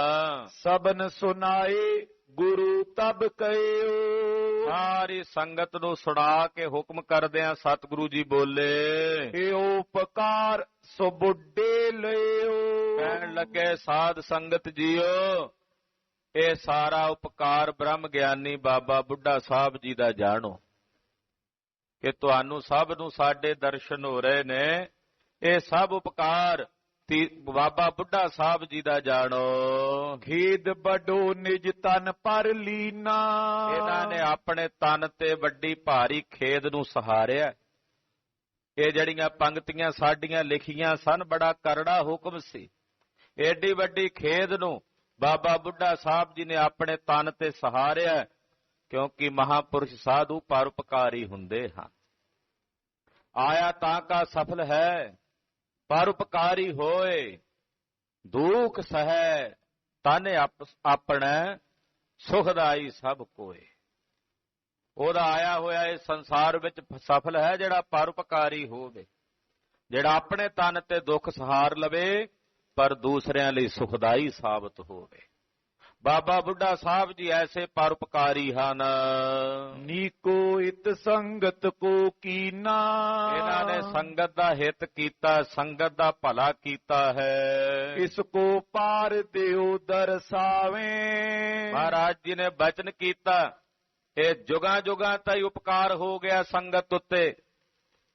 B: ਸਬਨ ਸੁਨਾਏ ਗੁਰੂ ਤਬ ਕਹਿਓ।
A: ਸਾਰੀ ਸੰਗਤ ਨੂੰ ਸੁਣਾ ਕੇ ਹੁਕਮ ਕਰਦਿਆਂ ਸਤਿਗੁਰੂ ਜੀ ਬੋਲੇ,
B: ਏ ਉਪਕਾਰ ਸੋ ਬੁੱਢੇ ਲਿਓ।
A: ਕਹਿਣ ਲੱਗੇ ਸਾਧ ਸੰਗਤ ਜੀਓ, ਇਹ ਸਾਰਾ ਉਪਕਾਰ ਬ੍ਰਹਮ ਗਿਆਨੀ ਬਾਬਾ ਬੁੱਢਾ ਸਾਹਿਬ ਜੀ ਦਾ ਜਾਣੋ ਕਿ ਤੁਹਾਨੂੰ ਸਭ ਨੂੰ ਸਾਡੇ ਦਰਸ਼ਨ ਹੋ ਰਹੇ ਨੇ। ਇਹ ਸਭ ਉਪਕਾਰ ਬਾਬਾ ਬੁੱਢਾ ਸਾਹਿਬ ਜੀ ਦਾ ਜਾਣੋ।
B: ਖੇਦ ਬਡੋ ਨਿਜ ਤਨ ਪਰ ਲੀਨਾ।
A: ਇਹਨਾਂ ਨੇ ਆਪਣੇ ਤਨ ਤੇ ਵੱਡੀ ਭਾਰੀ ਖੇਦ ਨੂੰ ਸਹਾਰਿਆ। ਇਹ ਜਿਹੜੀਆਂ ਪੰਕਤੀਆਂ ਸਾਡੀਆਂ ਲਿਖੀਆਂ ਸਨ, ਬੜਾ ਕਰੜਾ ਹੁਕਮ ਸੀ। ਏਡੀ ਵੱਡੀ ਖੇਦ ਨੂੰ ਬਾਬਾ ਬੁੱਢਾ ਸਾਹਿਬ ਜੀ ਨੇ ਆਪਣੇ ਤਨ ਤੇ ਸਹਾਰਿਆ, ਕਿਉਂਕਿ ਮਹਾਪੁਰਸ਼ ਸਾਧੂ ਪਰਉਪਕਾਰੀ ਹੁੰਦੇ ਹਨ। ਆਇਆ ਤਾਂ ਕਾ ਸਫਲ ਹੈ, ਪਰਉਪਕਾਰੀ ਹੋਏ ਦੁਖ ਸਹੈ, ਤਨ ਆਪਣਾ ਸੁਖਦਾਈ ਸਭ ਕੋਏ। ਉਹਦਾ ਆਇਆ ਹੋਇਆ ਇਸ ਸੰਸਾਰ ਵਿੱਚ ਸਫਲ ਹੈ ਜਿਹੜਾ ਪਰਉਪਕਾਰੀ ਹੋਵੇ, ਜਿਹੜਾ ਆਪਣੇ ਤਨ ਤੇ ਦੁੱਖ ਸਹਾਰ ਲਵੇ ਪਰ ਦੂਸਰਿਆਂ ਲਈ ਸੁਖਦਾਈ ਸਾਬਤ ਹੋਵੇ। ਬਾਬਾ ਬੁੱਢਾ ਸਾਹਿਬ ਜੀ ਐਸੇ ਪਰਉਪਕਾਰੀ ਹਨ।
B: ਨੀਕੋ ਇਤ ਸੰਗਤ ਕੋ ਕੀਨਾ।
A: ਇਹਨਾਂ ਨੇ ਸੰਗਤ ਦਾ ਹਿੱਤ ਕੀਤਾ, ਸੰਗਤ ਦਾ ਭਲਾ ਕੀਤਾ ਹੈ।
B: ਇਸ ਕੋ ਪਾਰ ਦਿਓ ਦਰਸਾਵੇ।
A: ਮਹਾਰਾਜ ਜੀ ਨੇ ਬਚਨ ਕੀਤਾ, ਇਹ ਜੁਗਾਂ ਜੁਗਾਂ ਤਾਈ ਉਪਕਾਰ ਹੋ ਗਿਆ ਸੰਗਤ ਉੱਤੇ।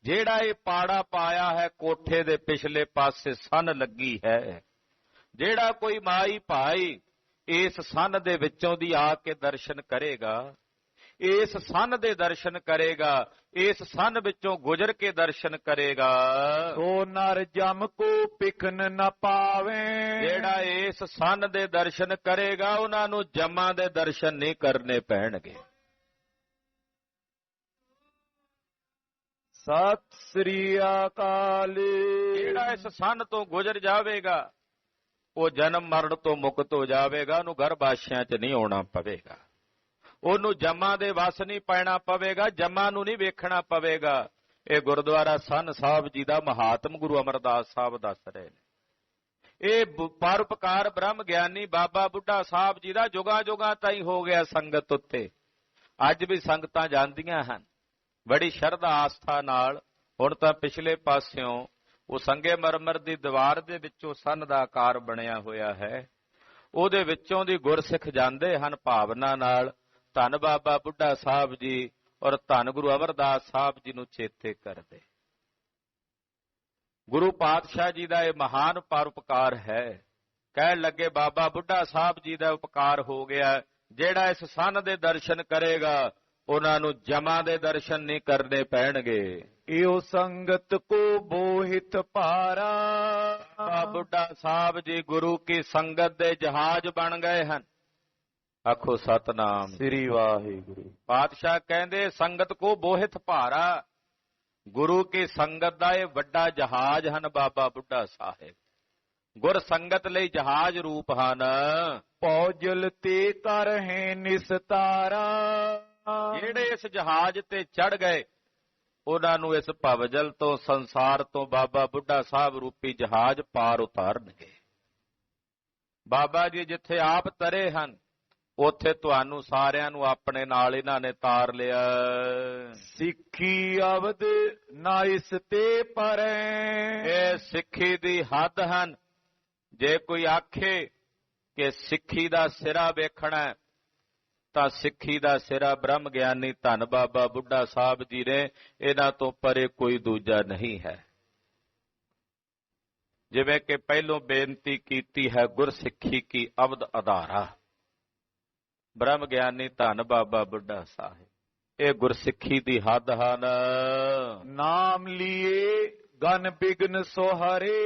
A: ਜਿਹੜਾ ਇਹ ਪਾੜਾ ਪਾਇਆ ਹੈ ਕੋਠੇ ਦੇ ਪਿਛਲੇ ਪਾਸੇ ਸੰਨ ਲੱਗੀ ਹੈ, ਜਿਹੜਾ ਕੋਈ ਮਾਈ ਭਾਈ ਇਸ ਸੰਨ ਦੇ ਵਿੱਚੋਂ ਦੀ ਆ ਕੇ ਦਰਸ਼ਨ ਕਰੇਗਾ, ਇਸ ਸੰਨ ਦੇ ਦਰਸ਼ਨ ਕਰੇਗਾ, ਇਸ ਸੰਨ ਵਿੱਚੋਂ ਗੁਜ਼ਰ ਕੇ ਦਰਸ਼ਨ ਕਰੇਗਾ,
B: ਸੋ ਨਰ ਜਮ ਕੋ ਪਿਖਨ ਨ ਪਾਵੇ।
A: ਜਿਹੜਾ ਇਸ ਸੰਨ ਦੇ ਦਰਸ਼ਨ ਕਰੇਗਾ ਉਹਨਾਂ ਨੂੰ ਜਮਾਂ ਦੇ ਦਰਸ਼ਨ ਨਹੀਂ ਕਰਨੇ ਪੈਣਗੇ।
B: ਸਤਿ ਸ੍ਰੀ ਅਕਾਲ।
A: ਜਿਹੜਾ ਇਸ ਸੰਨ ਤੋਂ ਗੁਜ਼ਰ ਜਾਵੇਗਾ ਉਹ ਜਨਮ ਮਰਨ ਤੋਂ ਮੁਕਤ ਹੋ ਜਾਵੇਗਾ, ਉਹਨੂੰ ਗਰਭਾਸ਼ਿਆਂ 'ਚ ਨਹੀਂ ਆਉਣਾ ਪਵੇਗਾ, ਉਹਨੂੰ ਜਮਾਂ ਦੇ ਵਸ ਨਹੀਂ ਪੈਣਾ ਪਵੇਗਾ, ਜਮਾਂ ਨੂੰ ਨਹੀਂ ਵੇਖਣਾ ਪਵੇਗਾ। ਇਹ ਗੁਰਦੁਆਰਾ ਸੰਨ ਸਾਹਿਬ ਜੀ ਦਾ ਮਹਾਤਮ ਗੁਰੂ ਅਮਰਦਾਸ ਸਾਹਿਬ ਦੱਸ ਰਹੇ ਨੇ। ਇਹ ਪਰਉਪਕਾਰ ਬ੍ਰਹਮ ਗਿਆਨੀ ਬਾਬਾ ਬੁੱਢਾ ਸਾਹਿਬ ਜੀ ਦਾ ਜੁਗਾਂ ਜੁਗਾਂ ਤਾਈਂ ਹੋ ਗਿਆ ਸੰਗਤ ਉੱਤੇ। ਅੱਜ ਵੀ ਸੰਗਤਾਂ ਜਾਂਦੀਆਂ ਹਨ ਬੜੀ ਸ਼ਰਧਾ ਆਸਥਾ ਨਾਲ। ਹੁਣ ਤਾਂ ਪਿਛਲੇ ਪਾਸਿਓਂ ਉਹ ਸੰਗੇ ਮਰਮਰ ਦੀ ਦੀਵਾਰ ਦੇ ਵਿੱਚੋਂ ਸੰਨ ਦਾ ਆਕਾਰ ਬਣਿਆ ਹੋਇਆ ਹੈ, ਉਹਦੇ ਵਿੱਚੋਂ ਦੀ ਗੁਰਸਿੱਖ ਜਾਂਦੇ ਹਨ ਭਾਵਨਾ ਨਾਲ। ਧੰਨ ਬਾਬਾ ਬੁੱਢਾ ਸਾਹਿਬ ਜੀ ਔਰ ਧੰਨ ਗੁਰੂ ਅਮਰਦਾਸ ਸਾਹਿਬ ਜੀ ਨੂੰ ਚੇਤੇ ਕਰਦੇ। ਗੁਰੂ ਪਾਤਸ਼ਾਹ ਜੀ ਦਾ ਇਹ ਮਹਾਨ ਪਰਉਪਕਾਰ ਹੈ। ਕਹਿਣ ਲੱਗੇ ਬਾਬਾ ਬੁੱਢਾ ਸਾਹਿਬ ਜੀ ਦਾ ਉਪਕਾਰ ਹੋ ਗਿਆ, ਜਿਹੜਾ ਇਸ ਸੰਨ ਦੇ ਦਰਸ਼ਨ ਕਰੇਗਾ ਉਹਨਾਂ ਨੂੰ ਜਮਾਂ ਦੇ ਦਰਸ਼ਨ ਨਹੀਂ ਕਰਨੇ ਪੈਣਗੇ।
B: ਇਹੋ ਸੰਗਤ ਕੋ ਬੋਹਿਤ ਭਾਰਾ।
A: ਬਾਬਾ ਬੁੱਢਾ ਸਾਹਿਬ ਜੀ ਗੁਰੂ ਕੀ ਸੰਗਤ ਦੇ ਜਹਾਜ਼ ਬਣ ਗਏ ਹਨ। ਆਖੋ ਸਤਨਾਮ
B: ਸ੍ਰੀ ਵਾਹਿਗੁਰੂ।
A: ਪਾਤਸ਼ਾਹ ਕਹਿੰਦੇ ਸੰਗਤ ਕੋ ਬੋਹਿਤ ਭਾਰਾ, ਗੁਰੂ ਕੀ ਸੰਗਤ ਦਾ ਇਹ ਵੱਡਾ ਜਹਾਜ਼ ਹਨ ਬਾਬਾ ਬੁੱਢਾ ਸਾਹਿਬ। ਗੁਰ ਸੰਗਤ ਲਈ ਜਹਾਜ਼ ਰੂਪ ਹਨ।
B: ਪੌਜਲ ਤੇ ਕਰ ਹੈ ਨਿਸਤਾਰਾ।
A: ਜਿਹੜੇ ਇਸ ਜਹਾਜ਼ ਤੇ ਚੜ ਗਏ ਉਹਨਾਂ ਨੂੰ ਇਸ ਭਵਜਲ ਤੋਂ ਸੰਸਾਰ ਤੋਂ ਬਾਬਾ ਬੁੱਢਾ ਸਾਹਿਬ ਰੂਪੀ ਜਹਾਜ਼ ਪਾਰ ਉਤਾਰਨਗੇ। ਬਾਬਾ ਜੀ ਜਿੱਥੇ ਆਪ ਤਰੇ ਹਨ ਉੱਥੇ ਤੁਹਾਨੂੰ ਸਾਰਿਆਂ ਨੂੰ ਆਪਣੇ ਨਾਲ ਇਹਨਾਂ ਨੇ ਤਾਰ ਲਿਆ।
B: ਸਿੱਖੀ ਅਵਦ ਨਾ ਇਸ ਤੇ ਪਰੇ।
A: ਇਹ ਸਿੱਖੀ ਦੀ ਹੱਦ ਹਨ। ਜੇ ਕੋਈ ਆਖੇ ਕਿ ਸਿੱਖੀ ਦਾ ਸਿਰਾ ਵੇਖਣਾ ਤਾਂ ਸਿੱਖੀ ਦਾ ਸਿਰਾ ਬ੍ਰਹਮ ਗਿਆਨੀ ਧੰਨ ਬਾਬਾ ਬੁੱਢਾ ਸਾਹਿਬ ਜੀ ਨੇ, ਇਹਨਾਂ ਤੋਂ ਪਰੇ ਕੋਈ ਦੂਜਾ ਨਹੀਂ ਹੈ। ਜਿਵੇਂ ਕਿ ਪਹਿਲੋਂ ਬੇਨਤੀ ਕੀਤੀ ਹੈ, ਗੁਰਸਿੱਖੀ ਕੀ ਅਵਦ ਆਧਾਰਾ ਬ੍ਰਹਮ ਗਿਆਨੀ ਧੰਨ ਬਾਬਾ ਬੁੱਢਾ ਸਾਹਿਬ, ਇਹ ਗੁਰਸਿੱਖੀ ਦੀ ਹੱਦ ਹਨ।
B: ਨਾਮ ਲੀਏ ਗਨ ਬਿਗਨ ਸੋਹਰੇ।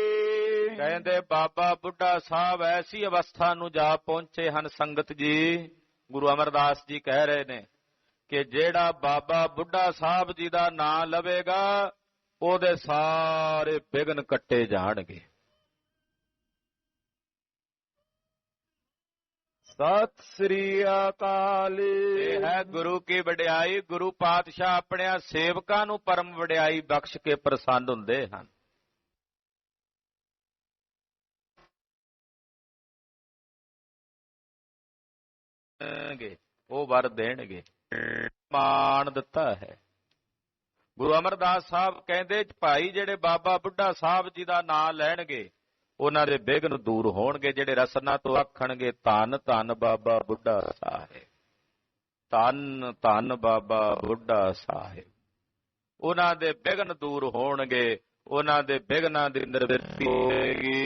A: ਕਹਿੰਦੇ ਬਾਬਾ ਬੁੱਢਾ ਸਾਹਿਬ ਐਸੀ ਅਵਸਥਾ ਨੂੰ ਜਾ ਪਹੁੰਚੇ ਹਨ ਸੰਗਤ ਜੀ। ਗੁਰੂ ਅਮਰਦਾਸ ਜੀ ਕਹਿ ਰਹੇ ਨੇ ਕਿ ਜਿਹੜਾ ਬਾਬਾ ਬੁੱਢਾ ਸਾਹਿਬ ਜੀ ਦਾ ਨਾਂ ਲਵੇਗਾ ਉਹਦੇ ਸਾਰੇ ਬਿਗਨ ਕੱਟੇ ਜਾਣਗੇ।
B: ਸਤਿ ਸ੍ਰੀ ਅਕਾਲ।
A: ਇਹ ਹੈ ਗੁਰੂ ਕੀ ਵਡਿਆਈ। ਗੁਰੂ ਪਾਤਸ਼ਾਹ ਆਪਣੇ ਸੇਵਕਾਂ ਨੂੰ ਪਰਮ ਵਡਿਆਈ ਬਖਸ਼ ਕੇ ਪ੍ਰਸੰਨ ਹੁੰਦੇ ਹਨ। ਉਹ ਵਰ ਦੇਣਗੇ, ਮਾਣ ਦਿੱਤਾ ਹੈ। ਗੁਰੂ ਅਮਰਦਾਸ ਸਾਹਿਬ ਕਹਿੰਦੇ ਭਾਈ ਜਿਹੜੇ ਬਾਬਾ ਬੁੱਢਾ ਸਾਹਿਬ ਜੀ ਦਾ ਨਾਮ ਲੈਣਗੇ ਉਹਨਾਂ ਦੇ ਵਿਘਨ ਦੂਰ ਹੋਣਗੇ। ਜਿਹੜੇ ਰਸਨਾ ਤੋਂ ਆਖਣਗੇ ਧੰਨ ਧੰਨ ਬਾਬਾ ਬੁੱਢਾ ਸਾਹਿਬ, ਧੰਨ ਧੰਨ ਬਾਬਾ ਬੁੱਢਾ ਸਾਹਿਬ, ਉਹਨਾਂ ਦੇ ਵਿਘਨ ਦੂਰ ਹੋਣਗੇ, ਉਹਨਾਂ ਦੇ ਵਿਘਨਾਂ ਦੀ ਨਿਵਰਤੀ ਹੋਏਗੀ।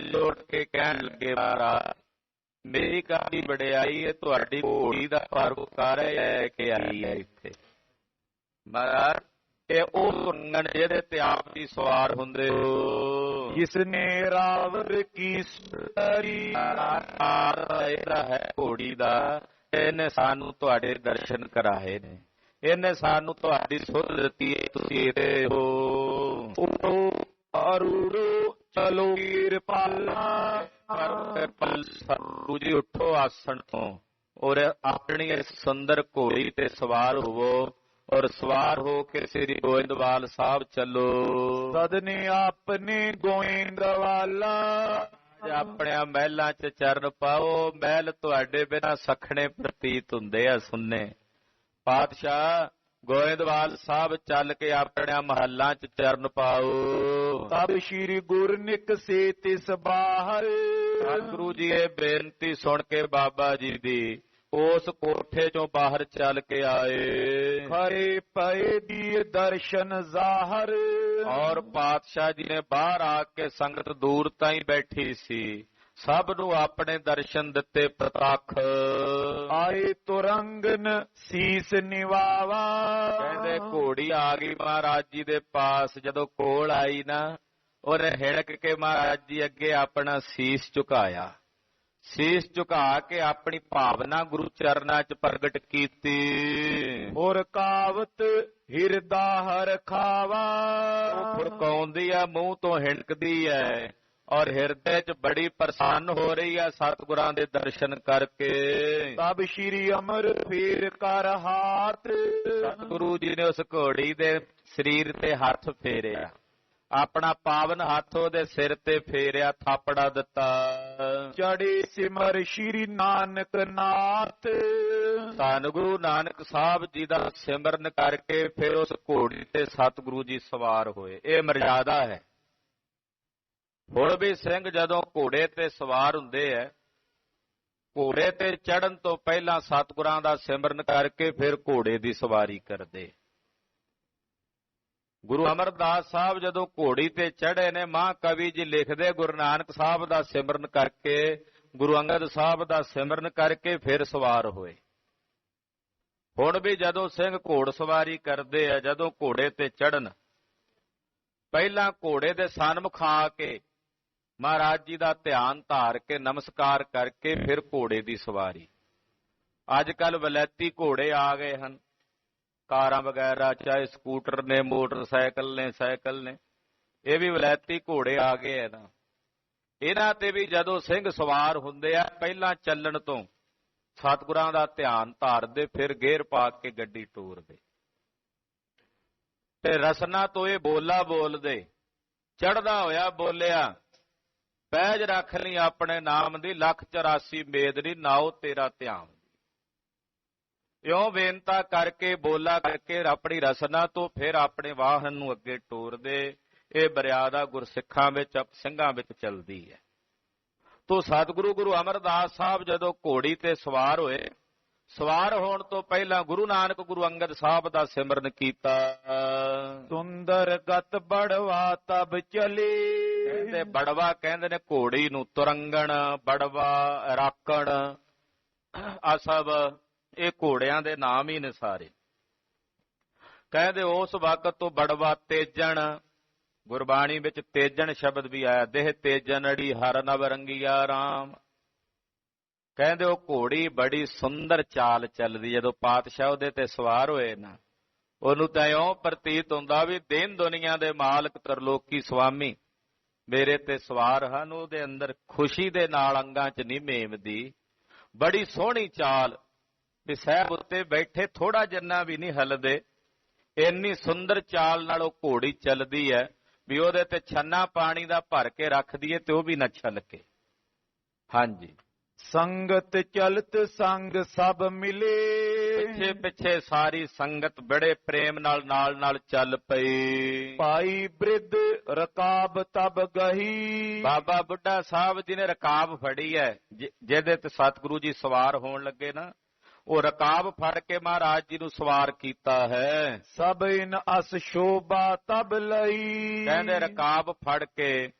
A: ਲੋਟ ਕੇ ਕਹਿਣ ਲੱਗੇ ਮਹਾਰਾਜ ਮੇਰੀ ਕਾਹਦੀ ਵਡਿਆਈ ਹੈ, ਤੁਹਾਡੀ ਘੋੜੀ ਦਾ ਪਰਉਪਕਾਰ ਹੈ ਕਿ ਆਈ ਹੈ ਇੱਥੇ। ਮਹਾਰਾਜ ਇਹ ਉਹ ਸੁਣਨ ਜਿਹਦੇ ਤੇ ਆਪ ਵੀ ਸਵਾਰ ਹੁੰਦੇ ਹੋ।
B: ਇਸਨੇ ਰਾਵਰ ਕੀ ਸੁੰਦਰੀ
A: ਇਹਦਾ ਹੈ ਘੋੜੀ ਦਾ, ਇਹਨੇ ਸਾਨੂੰ ਤੁਹਾਡੇ ਦਰਸ਼ਨ ਕਰਾਏ ਨੇ, ਇਹਨੇ ਸਾਨੂੰ ਤੁਹਾਡੀ ਸੁਧ ਦਿੱਤੀ ਹੈ, ਤੁਸੀਂ ਇਹਦੇ ਹੋ।
B: ਅਰੂੜੋ ਚਲੋ ਕਿਰਪਾਲਾ
A: ਸਤਿਗੁਰੂ ਜੀ ਉੱਠੋ ਆਸਣ ਤੋਂ ਔਰ ਆਪਣੀ ਇਸ ਸੁੰਦਰ ਘੋੜੀ ਤੇ ਸਵਾਰ ਹੋਵੋ ਔਰ ਸਵਾਰ ਹੋ ਕੇ ਸ੍ਰੀ ਗੋਇੰਦਵਾਲ ਸਾਹਿਬ ਚੱਲੋ।
B: ਸਦਨੇ ਆਪਣੇ ਗੋਇੰਦਵਾਲਾ
A: ਆਪਣੇ ਮਹਿਲਾਂ 'ਚ ਚਰਨ ਪਾਓ। ਮਹਿਲ ਤੁਹਾਡੇ ਬਿਨਾਂ ਸਖਣੇ ਪ੍ਰਤੀਤ ਹੁੰਦੇ ਆ ਸੁੰਨੇ। ਪਾਤਸ਼ਾਹ ਗੋਇੰਦਵਾਲ ਸਾਹਿਬ ਚੱਲ ਕੇ ਆਪਣੇ ਮਹੱਲਾਂ 'ਚ ਚਰਨ ਪਾਓ।
B: ਤਬ ਸ਼੍ਰੀ ਗੁਰਨਿਕ ਸੇ ਤਿਸ ਬਾਹਰ।
A: ਸਤਿਗੁਰੂ ਜੀ ਇਹ ਬੇਨਤੀ ਸੁਣ ਕੇ ਬਾਬਾ ਜੀ ਦੀ ਉਸ ਕੋਠੇ 'ਚੋਂ ਬਾਹਰ ਚੱਲ ਕੇ ਆਏ।
B: ਖਰੇ ਪਏ ਦੀ ਦਰਸ਼ਨ ਜ਼ਾਹਰ।
A: ਔਰ ਪਾਤਸ਼ਾਹ ਜੀ ਨੇ ਬਾਹਰ ਆ ਕੇ ਸੰਗਤ ਦੂਰ ਤਾਈਂ ਬੈਠੀ ਸੀ, ਸਭ ਨੂੰ ਆਪਣੇ ਦਰਸ਼ਨ ਦਿੱਤੇ ਪ੍ਰਤੱਖ।
B: ਆਏ ਤੁਰੰਗਨ ਸੀਸ ਨਿਵਾਵਾ।
A: ਕਹਿੰਦੇ ਘੋੜੀ ਆ ਗਈ ਮਹਾਰਾਜ ਜੀ ਦੇ ਪਾਸ। ਜਦੋਂ ਕੋਲ ਆਈ ਨਾ ਉਹਨੇ ਹਿੜਕ ਕੇ ਮਹਾਰਾਜ ਜੀ ਅੱਗੇ ਆਪਣਾ ਸੀਸ ਝੁਕਾਇਆ। ਸੀਸ ਝੁਕਾ ਕੇ ਆਪਣੀ ਭਾਵਨਾ ਗੁਰੂ ਚਰਨਾਂ 'ਚ ਪ੍ਰਗਟ ਕੀਤੀ।
B: ਹੋਰ ਕਾਵਤ ਹਿਰਦਾ ਹਰ ਖਾਵਾ।
A: ਉਹ ਫੁਰਕਾਉਂਦੀ ਆ, ਮੂੰਹ ਤੋਂ ਹਿਣਕਦੀ ਹੈ ਔਰ ਹਿਰਦੇ 'ਚ ਬੜੀ ਪ੍ਰਸੰਨ ਹੋ ਰਹੀ ਹੈ ਸਤਿਗੁਰਾਂ ਦੇ ਦਰਸ਼ਨ ਕਰਕੇ।
B: ਤਬ ਸ਼੍ਰੀ ਅਮਰ ਫੇਰ ਕਰ ਹਾਥ।
A: ਸਤਿਗੁਰੂ ਜੀ ਨੇ ਉਸ ਘੋੜੀ ਦੇ ਸਰੀਰ ਤੇ ਹੱਥ ਫੇਰਿਆ, ਆਪਣਾ ਪਾਵਨ ਹੱਥ ਉਹਦੇ ਸਿਰ ਤੇ ਫੇਰਿਆ, ਥਾਪੜਾ ਦਿੱਤਾ।
B: ਚੜੇ ਸਿਮਰ ਸ਼੍ਰੀ ਨਾਨਕ ਨਾਥ।
A: ਧੰਨ ਗੁਰੂ ਨਾਨਕ ਸਾਹਿਬ ਜੀ ਦਾ ਸਿਮਰਨ ਕਰਕੇ ਫਿਰ ਉਸ ਘੋੜੀ ਤੇ ਸਤਿਗੁਰੂ ਜੀ ਸਵਾਰ ਹੋਏ। ਇਹ ਮਰਜ਼ਾਦਾ ਹੈ। ਹੁਣ ਵੀ ਸਿੰਘ ਜਦੋਂ ਘੋੜੇ ਤੇ ਸਵਾਰ ਹੁੰਦੇ ਐ, ਘੋੜੇ ਤੇ ਚੜ੍ਹਨ ਤੋਂ ਪਹਿਲਾਂ ਸਤਿਗੁਰਾਂ ਦਾ ਸਿਮਰਨ ਕਰਕੇ ਫਿਰ ਘੋੜੇ ਦੀ ਸਵਾਰੀ ਕਰਦੇ। ਗੁਰੂ ਅਮਰਦਾਸ ਸਾਹਿਬ ਜਦੋਂ ਘੋੜੀ ਤੇ ਚੜ੍ਹੇ ਨੇ, ਮਹਾਂਕਵੀ ਜੀ ਲਿਖਦੇ ਗੁਰੂ ਨਾਨਕ ਸਾਹਿਬ ਦਾ ਸਿਮਰਨ ਕਰਕੇ, ਗੁਰੂ ਅੰਗਦ ਸਾਹਿਬ ਦਾ ਸਿਮਰਨ ਕਰਕੇ ਫਿਰ ਸਵਾਰ ਹੋਏ। ਹੁਣ ਵੀ ਜਦੋਂ ਸਿੰਘ ਘੋੜ ਸਵਾਰੀ ਕਰਦੇ ਆ, ਜਦੋਂ ਘੋੜੇ ਤੇ ਚੜ੍ਹਨ ਪਹਿਲਾਂ ਘੋੜੇ ਦੇ ਸਨਮੁਖ ਆ ਕੇ ਮਹਾਰਾਜ ਜੀ ਦਾ ਧਿਆਨ ਧਾਰ ਕੇ ਨਮਸਕਾਰ ਕਰਕੇ ਫਿਰ ਘੋੜੇ ਦੀ ਸਵਾਰੀ। ਅੱਜ ਕੱਲ ਵਲੈਤੀ ਘੋੜੇ ਆ ਗਏ ਹਨ, ਕਾਰਾਂ ਵਗੈਰਾ, ਚਾਹੇ ਸਕੂਟਰ ਨੇ, ਮੋਟਰਸਾਈਕਲ ਨੇ, ਸਾਈਕਲ ਨੇ, ਇਹ ਵੀ ਵਲੈਤੀ ਘੋੜੇ ਆ ਗਏ ਹੈ ਨਾ। ਇਹਨਾਂ ਤੇ ਵੀ ਜਦੋਂ ਸਿੰਘ ਸਵਾਰ ਹੁੰਦੇ ਆ, ਪਹਿਲਾਂ ਚੱਲਣ ਤੋਂ ਸਤਿਗੁਰਾਂ ਦਾ ਧਿਆਨ ਧਾਰਦੇ, ਫਿਰ ਗੇਅਰ ਪਾ ਕੇ ਗੱਡੀ ਟੋਰਦੇ ਤੇ ਰਸਨਾ ਤੋਂ ਇਹ ਬੋਲਾ ਬੋਲਦੇ। ਚੜ੍ਹਦਾ ਹੋਇਆ ਬੋਲਿਆ, ਪੈਜ ਰੱਖ ਲਈ ਆਪਣੇ ਨਾਮ ਦੀ, 184 ਮੇਦਨੀ ਨਾਉ ਤੇਰਾ ਧਿਆਨ। ਇਉਂ ਬੇਨਤਾ ਕਰਕੇ ਬੋਲਾ ਕਰਕੇ ਆਪਣੀ ਰਸਨਾ ਤੋਂ ਫਿਰ ਆਪਣੇ ਵਾਹਨ ਨੂੰ ਅੱਗੇ ਟੋਰਦੇ। ਇਹ ਮਰਿਆਦਾ ਗੁਰਸਿੱਖਾਂ ਵਿੱਚ, ਸਿੰਘਾਂ ਵਿੱਚ ਚੱਲਦੀ ਹੈ। ਤੋ ਸਤਿਗੁਰੂ ਗੁਰੂ ਅਮਰਦਾਸ ਸਾਹਿਬ ਜਦੋਂ ਘੋੜੀ ਤੇ ਸਵਾਰ ਹੋਏ, ਸਵਾਰ ਹੋਣ ਤੋਂ ਪਹਿਲਾਂ ਗੁਰੂ ਨਾਨਕ ਗੁਰੂ ਅੰਗਦ ਸਾਹਿਬ ਦਾ ਸਿਮਰਨ ਕੀਤਾ।
B: ਸੁੰਦਰ ਗਤ ਬੜਵਾ ਤਬ ਚਲੇ।
A: ਕਹਿੰਦੇ ਬੜਵਾ ਕਹਿੰਦੇ ਨੇ ਘੋੜੀ ਨੂੰ, ਤੁਰੰਗਣ, ਬੜਵਾ, ਰਾਕਣ, ਆ ਸਭ ਇਹ ਘੋੜਿਆਂ ਦੇ ਨਾਮ ਹੀ ਨੇ ਸਾਰੇ। ਕਹਿੰਦੇ ਉਸ ਵਕਤ ਤੋਂ ਬੜਵਾ ਤੇਜਣ, ਗੁਰਬਾਣੀ ਵਿੱਚ ਤੇਜਣ ਸ਼ਬਦ ਵੀ ਆਇਆ। ਦੇਹ ਤੇਜਨ ਅੜੀ ਹਰ ਨਵ ਰੰਗੀਆ ਰਾਮ। ਕਹਿੰਦੇ ਉਹ ਘੋੜੀ ਬੜੀ ਸੁੰਦਰ ਚਾਲ ਚੱਲਦੀ, ਜਦੋਂ ਪਾਤਸ਼ਾਹ ਉਹਦੇ ਤੇ ਸਵਾਰ ਹੋਏ ਨਾ, ਉਹਨੂੰ ਤਾਂ ਇਉਂ ਪ੍ਰਤੀਤ ਹੁੰਦਾ ਵੀ ਦੀਨ ਦੁਨੀਆ ਦੇ ਮਾਲਕ ਤਰਲੋਕੀ ਸੁਆਮੀ ਮੇਰੇ ਤੇ ਸਵਾਰ ਹਨ। ਉਹਦੇ ਅੰਦਰ ਖੁਸ਼ੀ ਦੇ ਨਾਲ ਅੰਗਾਂ 'ਚ ਨਹੀਂ ਮੇਮਦੀ, ਬੜੀ ਸੋਹਣੀ ਚਾਲ, ਵੀ ਸਾਹਿਬ ਉੱਤੇ ਬੈਠੇ ਥੋੜਾ ਜਿੰਨਾ ਵੀ ਨਹੀਂ ਹਿੱਲਦੇ, ਇੰਨੀ ਸੁੰਦਰ ਚਾਲ ਨਾਲ ਉਹ ਘੋੜੀ ਚੱਲਦੀ ਹੈ ਵੀ ਉਹਦੇ ਤੇ ਛੰਨਾ ਪਾਣੀ ਦਾ ਭਰ ਕੇ ਰੱਖ ਦਈਏ ਤੇ ਉਹ ਵੀ ਨਾ ਛਲਕੇ। ਹਾਂਜੀ,
B: ਸੰਗਤ ਚਲਤ ਸੰਗ ਸਭ ਮਿਲੇ,
A: ਪਿੱਛੇ ਪਿੱਛੇ ਸਾਰੀ ਸੰਗਤ ਬੜੇ ਪ੍ਰੇਮ ਨਾਲ ਚੱਲ ਪਈ।
B: ਭਾਈ ਬ੍ਰਿਧ ਰਕਾਬ ਤਬ ਗਹੀ,
A: ਬਾਬਾ ਬੁੱਢਾ ਸਾਹਿਬ ਜੀ ਨੇ ਰਕਾਬ ਫੜੀ ਹੈ, ਜਿਹਦੇ ਤੇ ਸਤਿਗੁਰੂ ਜੀ ਸਵਾਰ ਹੋਣ ਲੱਗੇ ਨਾ, ਉਹ ਰਕਾਬ ਫੜ ਕੇ ਮਹਾਰਾਜ ਜੀ ਨੂੰ ਸਵਾਰ ਕੀਤਾ ਹੈ।
B: ਸਭ ਇਨ ਅਸ ਸ਼ੋਭਾ ਤਬ ਲਈ,
A: ਕਹਿੰਦੇ ਰਕਾਬ ਫੜ ਕੇ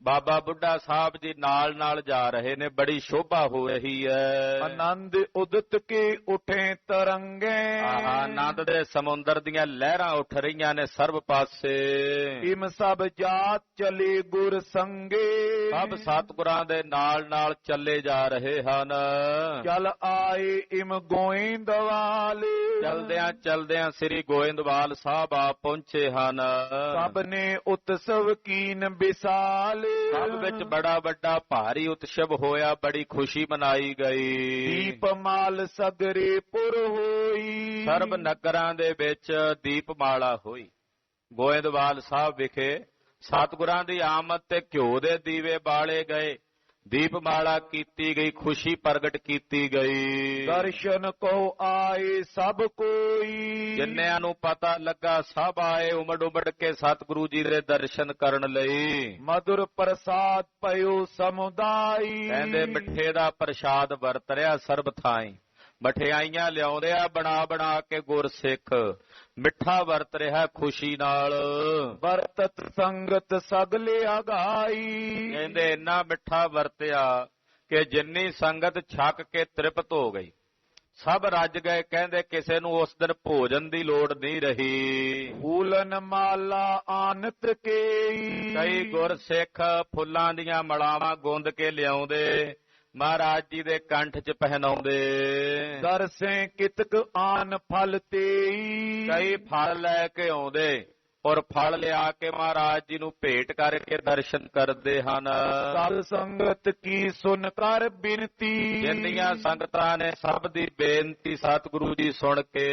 A: ਬਾਬਾ ਬੁੱਢਾ ਸਾਹਿਬ ਜੀ ਨਾਲ ਜਾ ਰਹੇ ਨੇ, ਬੜੀ ਸ਼ੋਭਾ ਹੋ ਰਹੀ ਹੈ।
B: ਆਨੰਦ ਉਦਤ ਕੇ ਉਠੇ ਤਰੰਗੇ,
A: ਆਨੰਦ ਦੇ ਸਮੁੰਦਰ ਦੀਆਂ ਲਹਿਰਾਂ ਉੱਠ ਰਹੀਆਂ ਨੇ ਸਰਬ ਪਾਸੇ।
B: ਇਮ ਸਭ ਜਾਤ ਚਲੇ ਗੁਰ ਸੰਗੇ,
A: ਸਭ ਸਤਿਗੁਰਾਂ ਦੇ ਨਾਲ ਚੱਲੇ ਜਾ ਰਹੇ ਹਨ।
B: ਚਲ ਆਏ ਇਮ ਗੋਇੰਦਵਾਲ,
A: ਚਲਦਿਆਂ ਸ੍ਰੀ ਗੋਇੰਦਵਾਲ ਸਾਹਿਬ ਆ ਪਹੁੰਚੇ ਹਨ।
B: ਸਭ ਨੇ ਉਤਸਵ ਕੀਨ ਵਿਸਾਲ,
A: ਸਭ ਵਿੱਚ ਬੜਾ ਵੱਡਾ ਭਾਰੀ ਉਤਸਵ ਹੋਇਆ, ਬੜੀ ਖੁਸ਼ੀ ਮਨਾਈ ਗਈ।
B: ਦੀਪਮਾਲ ਸਗਰੇ ਪੁਰ ਹੋਈ,
A: ਸਰਬ ਨਗਰਾਂ ਦੇ ਵਿੱਚ ਦੀਪਮਾਲਾ ਹੋਈ। ਗੋਇੰਦਵਾਲ ਸਾਹਿਬ ਵਿਖੇ ਸਤਿਗੁਰਾਂ ਦੀ ਆਮਦ ਤੇ ਘਿਓ ਦੇ ਦੀਵੇ ਬਾਲੇ ਗਏ, ਦੀਪਮਾਲਾ ਕੀਤੀ ਗਈ, ਖੁਸ਼ੀ ਪ੍ਰਗਟ ਕੀਤੀ ਗਈ।
B: ਦਰਸ਼ਨ ਕੋ ਆਏ ਸਭ ਕੋਈ,
A: ਜਿੰਨਿਆਂ ਨੂੰ ਪਤਾ ਲੱਗਾ ਸਭ ਆਏ ਉਮੜ ਕੇ ਸਤਿਗੁਰੂ ਜੀ ਦੇ ਦਰਸ਼ਨ ਕਰਨ ਲਈ।
B: ਮధుਰ ਪ੍ਰਸਾਦ ਪਇਓ ਸਮੁਦਾਈ,
A: ਕਹਿੰਦੇ ਮਿੱਠੇ ਦਾ ਪ੍ਰਸ਼ਾਦ ਵਰਤ ਰਿਹਾ ਸਰਬ ਥਾਈਂ, ਮਠਿਆਈਆਂ ਲਿਆਉਂਦੇ ਆ ਬਣਾ ਕੇ ਗੁਰਸਿੱਖ, ਮਿੱਠਾ ਵਰਤ ਰਿਹਾ ਖੁਸ਼ੀ ਨਾਲ।
B: ਵਰਤਤ ਸੰਗਤ ਸਗਲੇ ਅਗਾਈ,
A: ਕਹਿੰਦੇ ਇੰਨਾ ਮਿੱਠਾ ਵਰਤਿਆ ਕਿ ਜਿੰਨੀ ਸੰਗਤ ਛਕ ਕੇ ਤ੍ਰਿਪਤ ਹੋ ਗਈ, ਸਭ ਰੱਜ ਗਏ। ਕਹਿੰਦੇ ਕਿਸੇ ਨੂੰ ਉਸ ਦਿਨ ਭੋਜਨ ਦੀ ਲੋੜ ਨਹੀਂ ਰਹੀ।
B: ਫੂਲਨ ਮਾਲਾ ਆਨਤ ਕੇਈ,
A: ਕਈ ਗੁਰਸਿੱਖ ਫੁੱਲਾਂ ਦੀਆਂ ਮਲਾਵਾਂ ਗੁੰਦ ਕੇ ਲਿਆਉਂਦੇ, ਮਹਾਰਾਜ ਜੀ ਦੇ ਕੰਠ 'ਚ ਪਹਿਨਾਉਂਦੇ।
B: ਦਰਸੇ ਕਿਤਕ ਆਨ ਫਲ ਤੇਈ,
A: ਕਈ ਫਲ ਲੈ ਕੇ ਆਉਂਦੇ ਔਰ ਫਲ ਲਿਆ ਕੇ ਮਹਾਰਾਜ ਜੀ ਨੂੰ ਭੇਟ ਕਰਕੇ ਦਰਸ਼ਨ ਕਰਦੇ ਹਨ।
B: ਸਤ ਸੰਗਤ ਕੀ ਸੁਨ ਕਰ ਬਿਨਤੀ,
A: ਜਿੰਨੀਆਂ ਸੰਗਤਾਂ ਨੇ ਸਭ ਦੀ ਬੇਨਤੀ ਸਤਿਗੁਰੂ ਜੀ ਸੁਣ ਕੇ,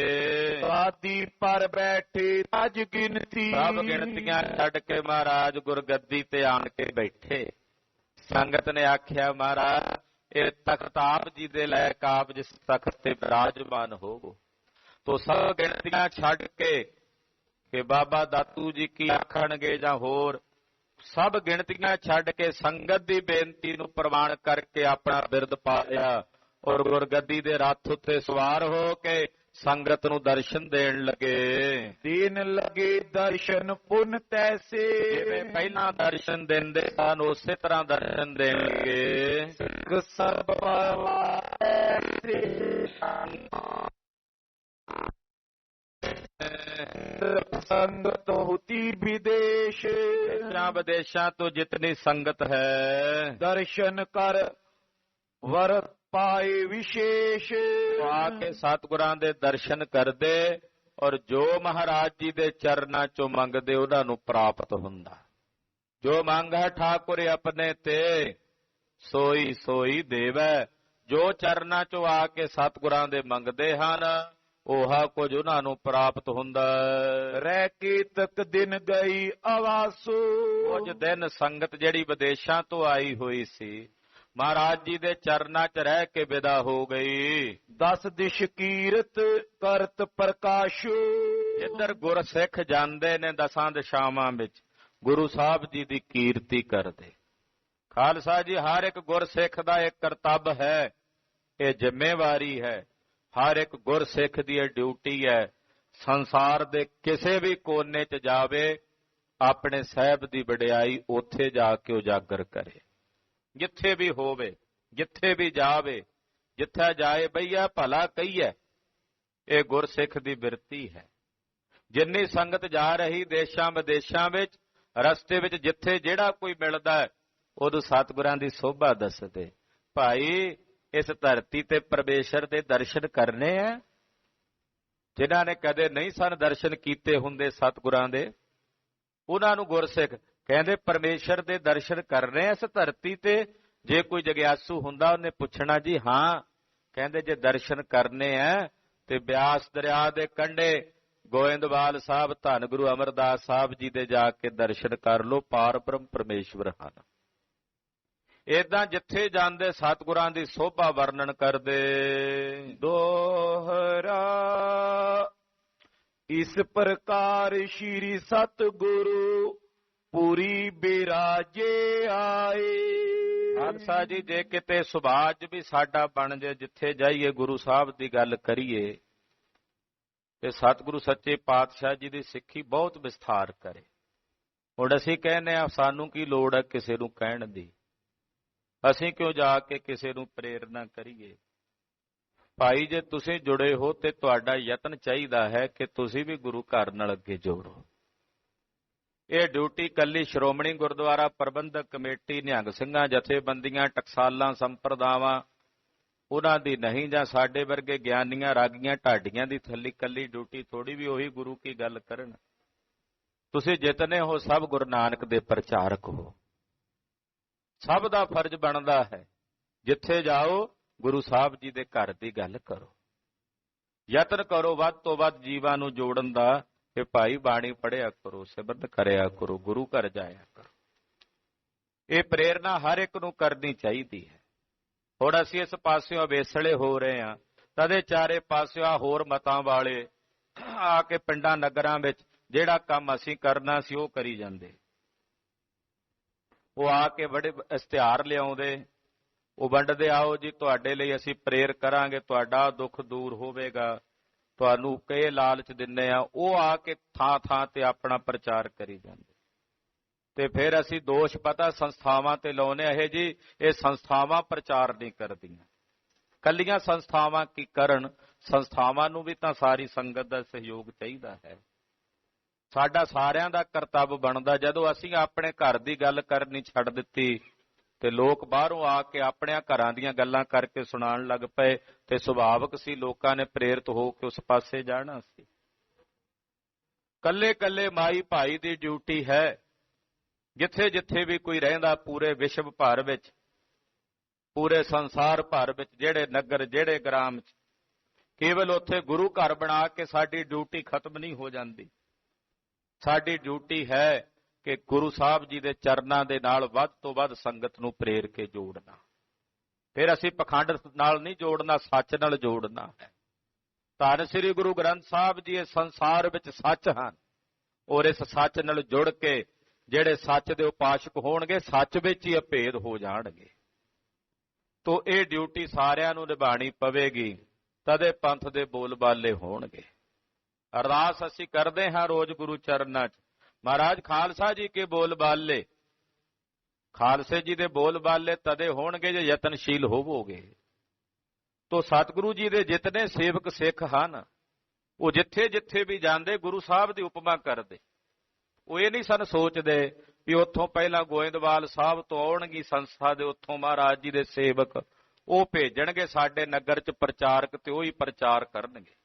B: ਸਾਦੀ ਪਰ ਬੈਠੇ ਅਜ ਗਿਣਤੀ,
A: ਸਭ ਗਿਣਤੀਆਂ ਛੱਡ ਕੇ ਮਹਾਰਾਜ ਗੁਰਗੱਦੀ ਤੇ ਆਣ ਕੇ ਬੈਠੇ। ਸੰਗਤ ਨੇ ਆਖਿਆ ਮਹਾਰਾਜ ਇਹ ਤਖਤ ਆਪ ਜੀ ਦੇ ਲਾਇਕ, ਆਪ ਜਿਸ ਤਖਤ ਤੇ ਬਿਰਾਜਮਾਨ ਹੋਵੋ। ਤੋ ਸਭ ਗਿਣਤੀਆਂ ਛੱਡ ਕੇ ਕਿ ਬਾਬਾ ਦਾਤੂ ਜੀ ਕੀ ਆਖਣਗੇ ਜਾਂ ਹੋਰ, ਸਭ ਗਿਣਤੀਆਂ ਛੱਡ ਕੇ ਸੰਗਤ ਦੀ ਬੇਨਤੀ ਨੂੰ ਪ੍ਰਵਾਨ ਕਰਕੇ ਆਪਣਾ ਬਿਰਦ ਪਾ ਲਿਆ ਔਰ ਗੁਰਗੱਦੀ ਦੇ ਰੱਥ ਉੱਤੇ ਸਵਾਰ ਹੋ ਕੇ ਸੰਗਤ ਨੂੰ ਦਰਸ਼ਨ ਦੇਣ ਲੱਗੇ।
B: ਦੇਣ ਲੱਗੇ ਦਰਸ਼ਨ ਪੁਨ ਤੈਸੇ,
A: ਜਿਵੇਂ ਪਹਿਲਾਂ ਦਰਸ਼ਨ ਦਿੰਦੇ ਸਨ ਉਸੇ ਤਰ੍ਹਾਂ ਦਰਸ਼ਨ ਦੇਣਗੇ।
B: ਸਿੱਖ ਸਰਬ ਸੰਗਤ ਹੋਤੀ ਵਿਦੇਸ਼,
A: ਵਿਦੇਸ਼ਾਂ ਤੋਂ ਜਿਤਨੀ ਸੰਗਤ ਹੈ
B: ਦਰਸ਼ਨ ਕਰ ਵਰ ਪਾਏ ਵਿਸ਼ੇਸ਼,
A: ਆ ਕੇ ਸਤਿਗੁਰਾਂ ਦੇ ਦਰਸ਼ਨ ਕਰਦੇ ਔਰ ਜੋ ਮਹਾਰਾਜ ਜੀ ਦੇ ਚਰਨਾਂ ਚੋਂ ਮੰਗਦੇ ਉਹਨਾਂ ਨੂੰ ਪ੍ਰਾਪਤ ਹੁੰਦਾ। ਜੋ ਮੰਗੈ ਠਾਕੁਰ ਆਪਣੇ ਤੇ ਸੋਈ ਸੋਈ ਦੇਵੈ, ਜੋ ਚਰਨਾਂ ਚੋਂ ਆ ਕੇ ਸਤਿਗੁਰਾਂ ਦੇ ਮੰਗਦੇ ਹਨ ਉਹਾ ਕੁਝ ਉਹਨਾਂ ਨੂੰ ਪ੍ਰਾਪਤ ਹੁੰਦਾ।
B: ਰਹਿ ਕੇ ਤਕ ਦਿਨ ਗਈ ਆਵਾਸੋ,
A: ਕੁਝ ਦਿਨ ਸੰਗਤ ਜਿਹੜੀ ਵਿਦੇਸ਼ਾਂ ਤੋਂ ਆਈ ਹੋਈ ਸੀ ਮਹਾਰਾਜ ਜੀ ਦੇ ਚਰਨਾਂ 'ਚ ਰਹਿ ਕੇ ਵਿਦਾ ਹੋ ਗਈ।
B: 10 ਦਿਸ਼ ਕੀਰਤ ਕਰਤ ਪ੍ਰਕਾਸ਼ੋ,
A: ਜਿੱਧਰ ਗੁਰਸਿੱਖ ਜਾਂਦੇ ਨੇ 10 ਦਿਸ਼ਾਵਾਂ ਵਿੱਚ ਗੁਰੂ ਸਾਹਿਬ ਜੀ ਦੀ ਕੀਰਤੀ ਕਰਦੇ। ਖਾਲਸਾ ਜੀ ਹਰ ਇੱਕ ਗੁਰਸਿੱਖ ਦਾ ਇੱਕ ਕਰਤੱਵ ਹੈ, ਇਹ ਜ਼ਿੰਮੇਵਾਰੀ ਹੈ, ਹਰ ਇੱਕ ਗੁਰਸਿੱਖ ਦੀ ਇਹ ਡਿਊਟੀ ਹੈ। ਸੰਸਾਰ ਦੇ ਕਿਸੇ ਵੀ ਕੋਨੇ 'ਚ ਜਾਵੇ ਆਪਣੇ ਸਾਹਿਬ ਦੀ ਵਡਿਆਈ ਉੱਥੇ ਜਾ ਕੇ ਉਜਾਗਰ ਕਰੇ। ਜਿੱਥੇ ਵੀ ਹੋਵੇ, ਜਿੱਥੇ ਵੀ ਜਾਵੇ, ਜਿੱਥੇ ਜਾਏ ਬਈਆ ਭਲਾ ਕਹੀਏ, ਇਹ ਗੁਰਸਿੱਖ ਦੀ ਬਿਰਤੀ ਹੈ। ਜਿੰਨੀ ਸੰਗਤ ਜਾ ਰਹੀ ਦੇਸ਼ਾਂ ਵਿਦੇਸ਼ਾਂ ਵਿੱਚ, ਰਸਤੇ ਵਿੱਚ ਜਿੱਥੇ ਜਿਹੜਾ ਕੋਈ ਮਿਲਦਾ ਉਹਨੂੰ ਸਤਿਗੁਰਾਂ ਦੀ ਸੋਭਾ ਦੱਸਦੇ। ਭਾਈ ਇਸ ਧਰਤੀ ਤੇ ਪਰਮੇਸ਼ਰ ਦੇ ਦਰਸ਼ਨ ਕਰਨੇ ਆ। ਜਿਨ੍ਹਾਂ ਨੇ ਕਦੇ ਨਹੀਂ ਸਨ ਦਰਸ਼ਨ ਕੀਤੇ ਹੁੰਦੇ ਸਤਿਗੁਰਾਂ ਦੇ, ਉਹਨਾਂ ਨੂੰ ਗੁਰਸਿੱਖ ਕਹਿੰਦੇ ਪਰਮੇਸ਼ਰ ਦੇ ਦਰਸ਼ਨ ਕਰਨੇ ਇਸ ਧਰਤੀ ਤੇ। ਜੇ ਕੋਈ ਜਗਿਆਸੂ ਹੁੰਦਾ ਉਹਨੇ ਪੁੱਛਣਾ ਜੀ ਹਾਂ, ਕਹਿੰਦੇ ਜੇ ਦਰਸ਼ਨ ਕਰਨੇ ਆ ਤੇ ਬਿਆਸ ਦਰਿਆ ਦੇ ਕੰਢੇ ਗੋਇੰਦਵਾਲ ਸਾਹਿਬ ਧੰਨ ਗੁਰੂ ਅਮਰਦਾਸ ਸਾਹਿਬ ਜੀ ਦੇ ਜਾ ਕੇ ਦਰਸ਼ਨ ਕਰ ਲਓ, ਪਾਰ ਬ੍ਰਹਮ ਪਰਮੇਸ਼ਵਰ ਹਨ। ਏਦਾਂ ਜਿੱਥੇ ਜਾਂਦੇ ਸਤਿਗੁਰਾਂ ਦੀ ਸੋਭਾ ਵਰਣਨ ਕਰਦੇ।
B: ਦੋਹਰਾ ਇਸ ਪ੍ਰਕਾਰ ਸ਼੍ਰੀ ਸਤਿਗੁਰੂ ਪੂਰੀ ਬਿਰਾਜੇ ਆਏ।
A: ਖਾਲਸਾ ਜੀ, ਜੇ ਕਿਤੇ ਸੁਭਾਜ ਵੀ ਸਾਡਾ ਬਣ ਜੇ, ਜਿੱਥੇ ਜਾਈਏ ਗੁਰੂ ਸਾਹਿਬ ਦੀ ਗੱਲ ਕਰੀਏ ਤੇ ਸਤਿਗੁਰੂ ਸੱਚੇ ਪਾਤਸ਼ਾਹ ਜੀ ਦੀ ਸਿੱਖੀ ਬਹੁਤ ਵਿਸਥਾਰ ਕਰੇ। ਹੁਣ ਅਸੀਂ ਕਹਿੰਦੇ ਆ ਸਾਨੂੰ ਕੀ ਲੋੜ ਹੈ ਕਿਸੇ ਨੂੰ ਕਹਿਣ ਦੀ, ਅਸੀਂ ਕਿਉਂ ਜਾ ਕੇ ਕਿਸੇ ਨੂੰ ਪ੍ਰੇਰਨਾ ਕਰੀਏ। ਭਾਈ ਜੇ ਤੁਸੀਂ ਜੁੜੇ ਹੋ ਤੇ ਤੁਹਾਡਾ ਯਤਨ ਚਾਹੀਦਾ ਹੈ ਕਿ ਤੁਸੀਂ ਵੀ ਗੁਰੂ ਘਰ ਨਾਲ ਅੱਗੇ ਜੋੜੋ। ਇਹ ਡਿਊਟੀ ਕੱਲੀ ਸ਼੍ਰੋਮਣੀ ਗੁਰਦੁਆਰਾ ਪ੍ਰਬੰਧਕ ਕਮੇਟੀ, ਨਿਹੰਗ ਸਿੰਘਾਂ ਜਥੇਬੰਦੀਆਂ, ਟਕਸਾਲਾਂ, ਸੰਪਰਦਾਵਾਂ ਉਹਨਾਂ ਦੀ ਨਹੀਂ, ਜਾਂ ਸਾਡੇ ਵਰਗੇ ਗਿਆਨੀਆਂ ਰਾਗੀਆਂ ਢਾਡੀਆਂ ਦੀ ਥੱਲੀ ਕੱਲੀ ਡਿਊਟੀ ਥੋੜੀ ਵੀ ਉਹੀ ਗੁਰੂ ਕੀ ਗੱਲ ਕਰਨ। ਤੁਸੀਂ ਜਿਤਨੇ ਹੋ ਸਭ ਗੁਰੂ ਨਾਨਕ ਦੇ ਪ੍ਰਚਾਰਕ ਹੋ। ਸਭ ਦਾ ਫਰਜ਼ ਬਣਦਾ ਹੈ ਜਿੱਥੇ ਜਾਓ ਗੁਰੂ ਸਾਹਿਬ ਜੀ ਦੇ ਘਰ ਦੀ ਗੱਲ ਕਰੋ। ਯਤਨ ਕਰੋ ਵੱਧ ਤੋਂ ਵੱਧ ਜੀਵਾਂ ਨੂੰ ਜੋੜਨ ਦਾ ਕਿ ਭਾਈ ਬਾਣੀ ਪੜ੍ਹਿਆ ਕਰੋ, ਸਿਮਰਨ ਕਰਿਆ ਕਰੋ, ਗੁਰੂ ਘਰ ਜਾਇਆ ਕਰੋ। ਇਹ ਪ੍ਰੇਰਨਾ ਹਰ ਇੱਕ ਨੂੰ ਕਰਨੀ ਚਾਹੀਦੀ ਹੈ। ਹੁਣ ਅਸੀਂ ਇਸ ਪਾਸਿਓਂ ਅਵੇਸਲੇ ਹੋ ਰਹੇ ਹਾਂ, ਤਦੇ ਚਾਰੇ ਪਾਸਿਓਂ ਹੋਰ ਮਤਾਂ ਵਾਲੇ ਆ ਕੇ ਪਿੰਡਾਂ ਨਗਰਾਂ ਵਿੱਚ ਜਿਹੜਾ ਕੰਮ ਅਸੀਂ ਕਰਨਾ ਸੀ ਉਹ ਕਰੀ ਜਾਂਦੇ। ਉਹ ਆ ਕੇ ਬੜੇ ਇਸ਼ਤਿਹਾਰ ਲਿਆਉਂਦੇ, ਉਹ ਵੰਡਦੇ, ਆਓ ਜੀ ਤੁਹਾਡੇ ਲਈ ਅਸੀਂ ਪ੍ਰੇਰ ਕਰਾਂਗੇ, ਤੁਹਾਡਾ ਦੁੱਖ ਦੂਰ ਹੋਵੇਗਾ, ਤੁਹਾਨੂੰ ਕਈ ਲਾਲਚ ਦਿੰਨੇ ਆ। ਉਹ ਆ ਕੇ ਥਾਂ ਥਾਂ ਤੇ ਆਪਣਾ ਪ੍ਰਚਾਰ ਕਰੀ ਜਾਂਦੇ। ਤੇ ਫਿਰ ਅਸੀਂ ਦੋਸ਼ ਪਤਾ ਸੰਸਥਾਵਾਂ ਤੇ ਲਾਉਨੇ ਇਹ ਜੀ ਇਹ ਸੰਸਥਾਵਾਂ ਪ੍ਰਚਾਰ ਨਹੀਂ ਕਰਦੀਆਂ। ਕੱਲੀਆਂ ਸੰਸਥਾਵਾਂ ਕੀ ਕਰਨ, ਸੰਸਥਾਵਾਂ ਨੂੰ ਵੀ ਤਾਂ ਸਾਰੀ ਸੰਗਤ ਦਾ ਸਹਿਯੋਗ ਚਾਹੀਦਾ ਹੈ। ਸਾਡਾ ਸਾਰਿਆਂ ਦਾ ਕਰਤੱਵ ਬਣਦਾ। ਜਦੋਂ ਅਸੀਂ ਆਪਣੇ ਘਰ ਦੀ ਗੱਲ ਕਰਨੀ ਛੱਡ ਦਿੱਤੀ ਤੇ ਲੋਕ ਬਾਹਰੋਂ ਆ ਕੇ ਆਪਣਿਆਂ ਘਰਾਂ ਦੀਆਂ ਗੱਲਾਂ ਕਰਕੇ ਸੁਣਾਉਣ ਲੱਗ ਪਏ ਤੇ ਸੁਭਾਵਿਕ ਸੀ ਲੋਕਾਂ ਨੇ ਪ੍ਰੇਰਿਤ ਹੋ ਕੇ ਉਸ ਪਾਸੇ ਜਾਣਾ ਸੀ। ਕੱਲੇ ਕੱਲੇ ਮਾਈ ਭਾਈ ਦੀ ਡਿਊਟੀ ਹੈ। ਜਿੱਥੇ ਜਿੱਥੇ ਵੀ ਕੋਈ ਰਹਿੰਦਾ ਪੂਰੇ ਵਿਸ਼ਵ ਭਰ ਵਿੱਚ, ਪੂਰੇ ਸੰਸਾਰ ਭਰ ਵਿੱਚ, ਜਿਹੜੇ ਨਗਰ ਜਿਹੜੇ ਗ੍ਰਾਮ 'ਚ, ਕੇਵਲ ਉੱਥੇ ਗੁਰੂ ਘਰ ਬਣਾ ਕੇ ਸਾਡੀ ਡਿਊਟੀ ਖਤਮ ਨਹੀਂ ਹੋ ਜਾਂਦੀ। ਸਾਡੀ ਡਿਊਟੀ ਹੈ ਕਿ ਗੁਰੂ ਸਾਹਿਬ ਜੀ ਦੇ ਚਰਨਾਂ ਦੇ ਨਾਲ ਵੱਧ ਤੋਂ ਵੱਧ ਸੰਗਤ ਨੂੰ ਪ੍ਰੇਰ ਕੇ ਜੋੜਨਾ। ਫਿਰ ਅਸੀਂ ਪਖੰਡ ਨਾਲ ਨਹੀਂ ਜੋੜਨਾ, ਸੱਚ ਨਾਲ ਜੋੜਨਾ ਹੈ। ਧੰਨ ਸ੍ਰੀ ਗੁਰੂ ਗ੍ਰੰਥ ਸਾਹਿਬ ਜੀ ਇਸ ਸੰਸਾਰ ਵਿੱਚ ਸੱਚ ਹਨ, ਔਰ ਇਸ ਸੱਚ ਨਾਲ ਜੁੜ ਕੇ ਜਿਹੜੇ ਸੱਚ ਦੇ ਉਪਾਸ਼ਕ ਹੋਣਗੇ ਸੱਚ ਵਿੱਚ ਹੀ ਅਭੇਦ ਹੋ ਜਾਣਗੇ। ਤੋ ਇਹ ਡਿਊਟੀ ਸਾਰਿਆਂ ਨੂੰ ਨਿਭਾਣੀ ਪਵੇਗੀ, ਤਦੇ ਪੰਥ ਦੇ ਬੋਲਬਾਲੇ ਹੋਣਗੇ। ਅਰਦਾਸ ਅਸੀਂ ਕਰਦੇ ਹਾਂ ਰੋਜ਼ ਗੁਰੂ ਚਰਨਾਂ 'ਚ, ਮਹਾਰਾਜ ਖਾਲਸਾ ਜੀ ਕੇ ਬੋਲਬਾਲੇ, ਖਾਲਸੇ ਜੀ ਦੇ ਬੋਲਬਾਲੇ ਤਦੇ ਹੋਣਗੇ ਜੇ ਯਤਨਸ਼ੀਲ ਹੋਵੋਗੇ। ਤੋ ਸਤਿਗੁਰੂ ਜੀ ਦੇ ਜਿਤਨੇ ਸੇਵਕ ਸਿੱਖ ਹਨ ਉਹ ਜਿੱਥੇ ਜਿੱਥੇ ਵੀ ਜਾਂਦੇ ਗੁਰੂ ਸਾਹਿਬ ਦੀ ਉਪਮਾ ਕਰਦੇ। ਉਹ ਇਹ ਨਹੀਂ ਸਨ ਸੋਚਦੇ ਵੀ ਉੱਥੋਂ ਪਹਿਲਾਂ ਗੋਇੰਦਵਾਲ ਸਾਹਿਬ ਤੋਂ ਆਉਣਗੀ ਸੰਸਥਾ ਦੇ, ਉੱਥੋਂ ਮਹਾਰਾਜ ਜੀ ਦੇ ਸੇਵਕ ਉਹ ਭੇਜਣਗੇ ਸਾਡੇ ਨਗਰ 'ਚ ਪ੍ਰਚਾਰਕ ਤੇ ਉਹੀ ਪ੍ਰਚਾਰ ਕਰਨਗੇ।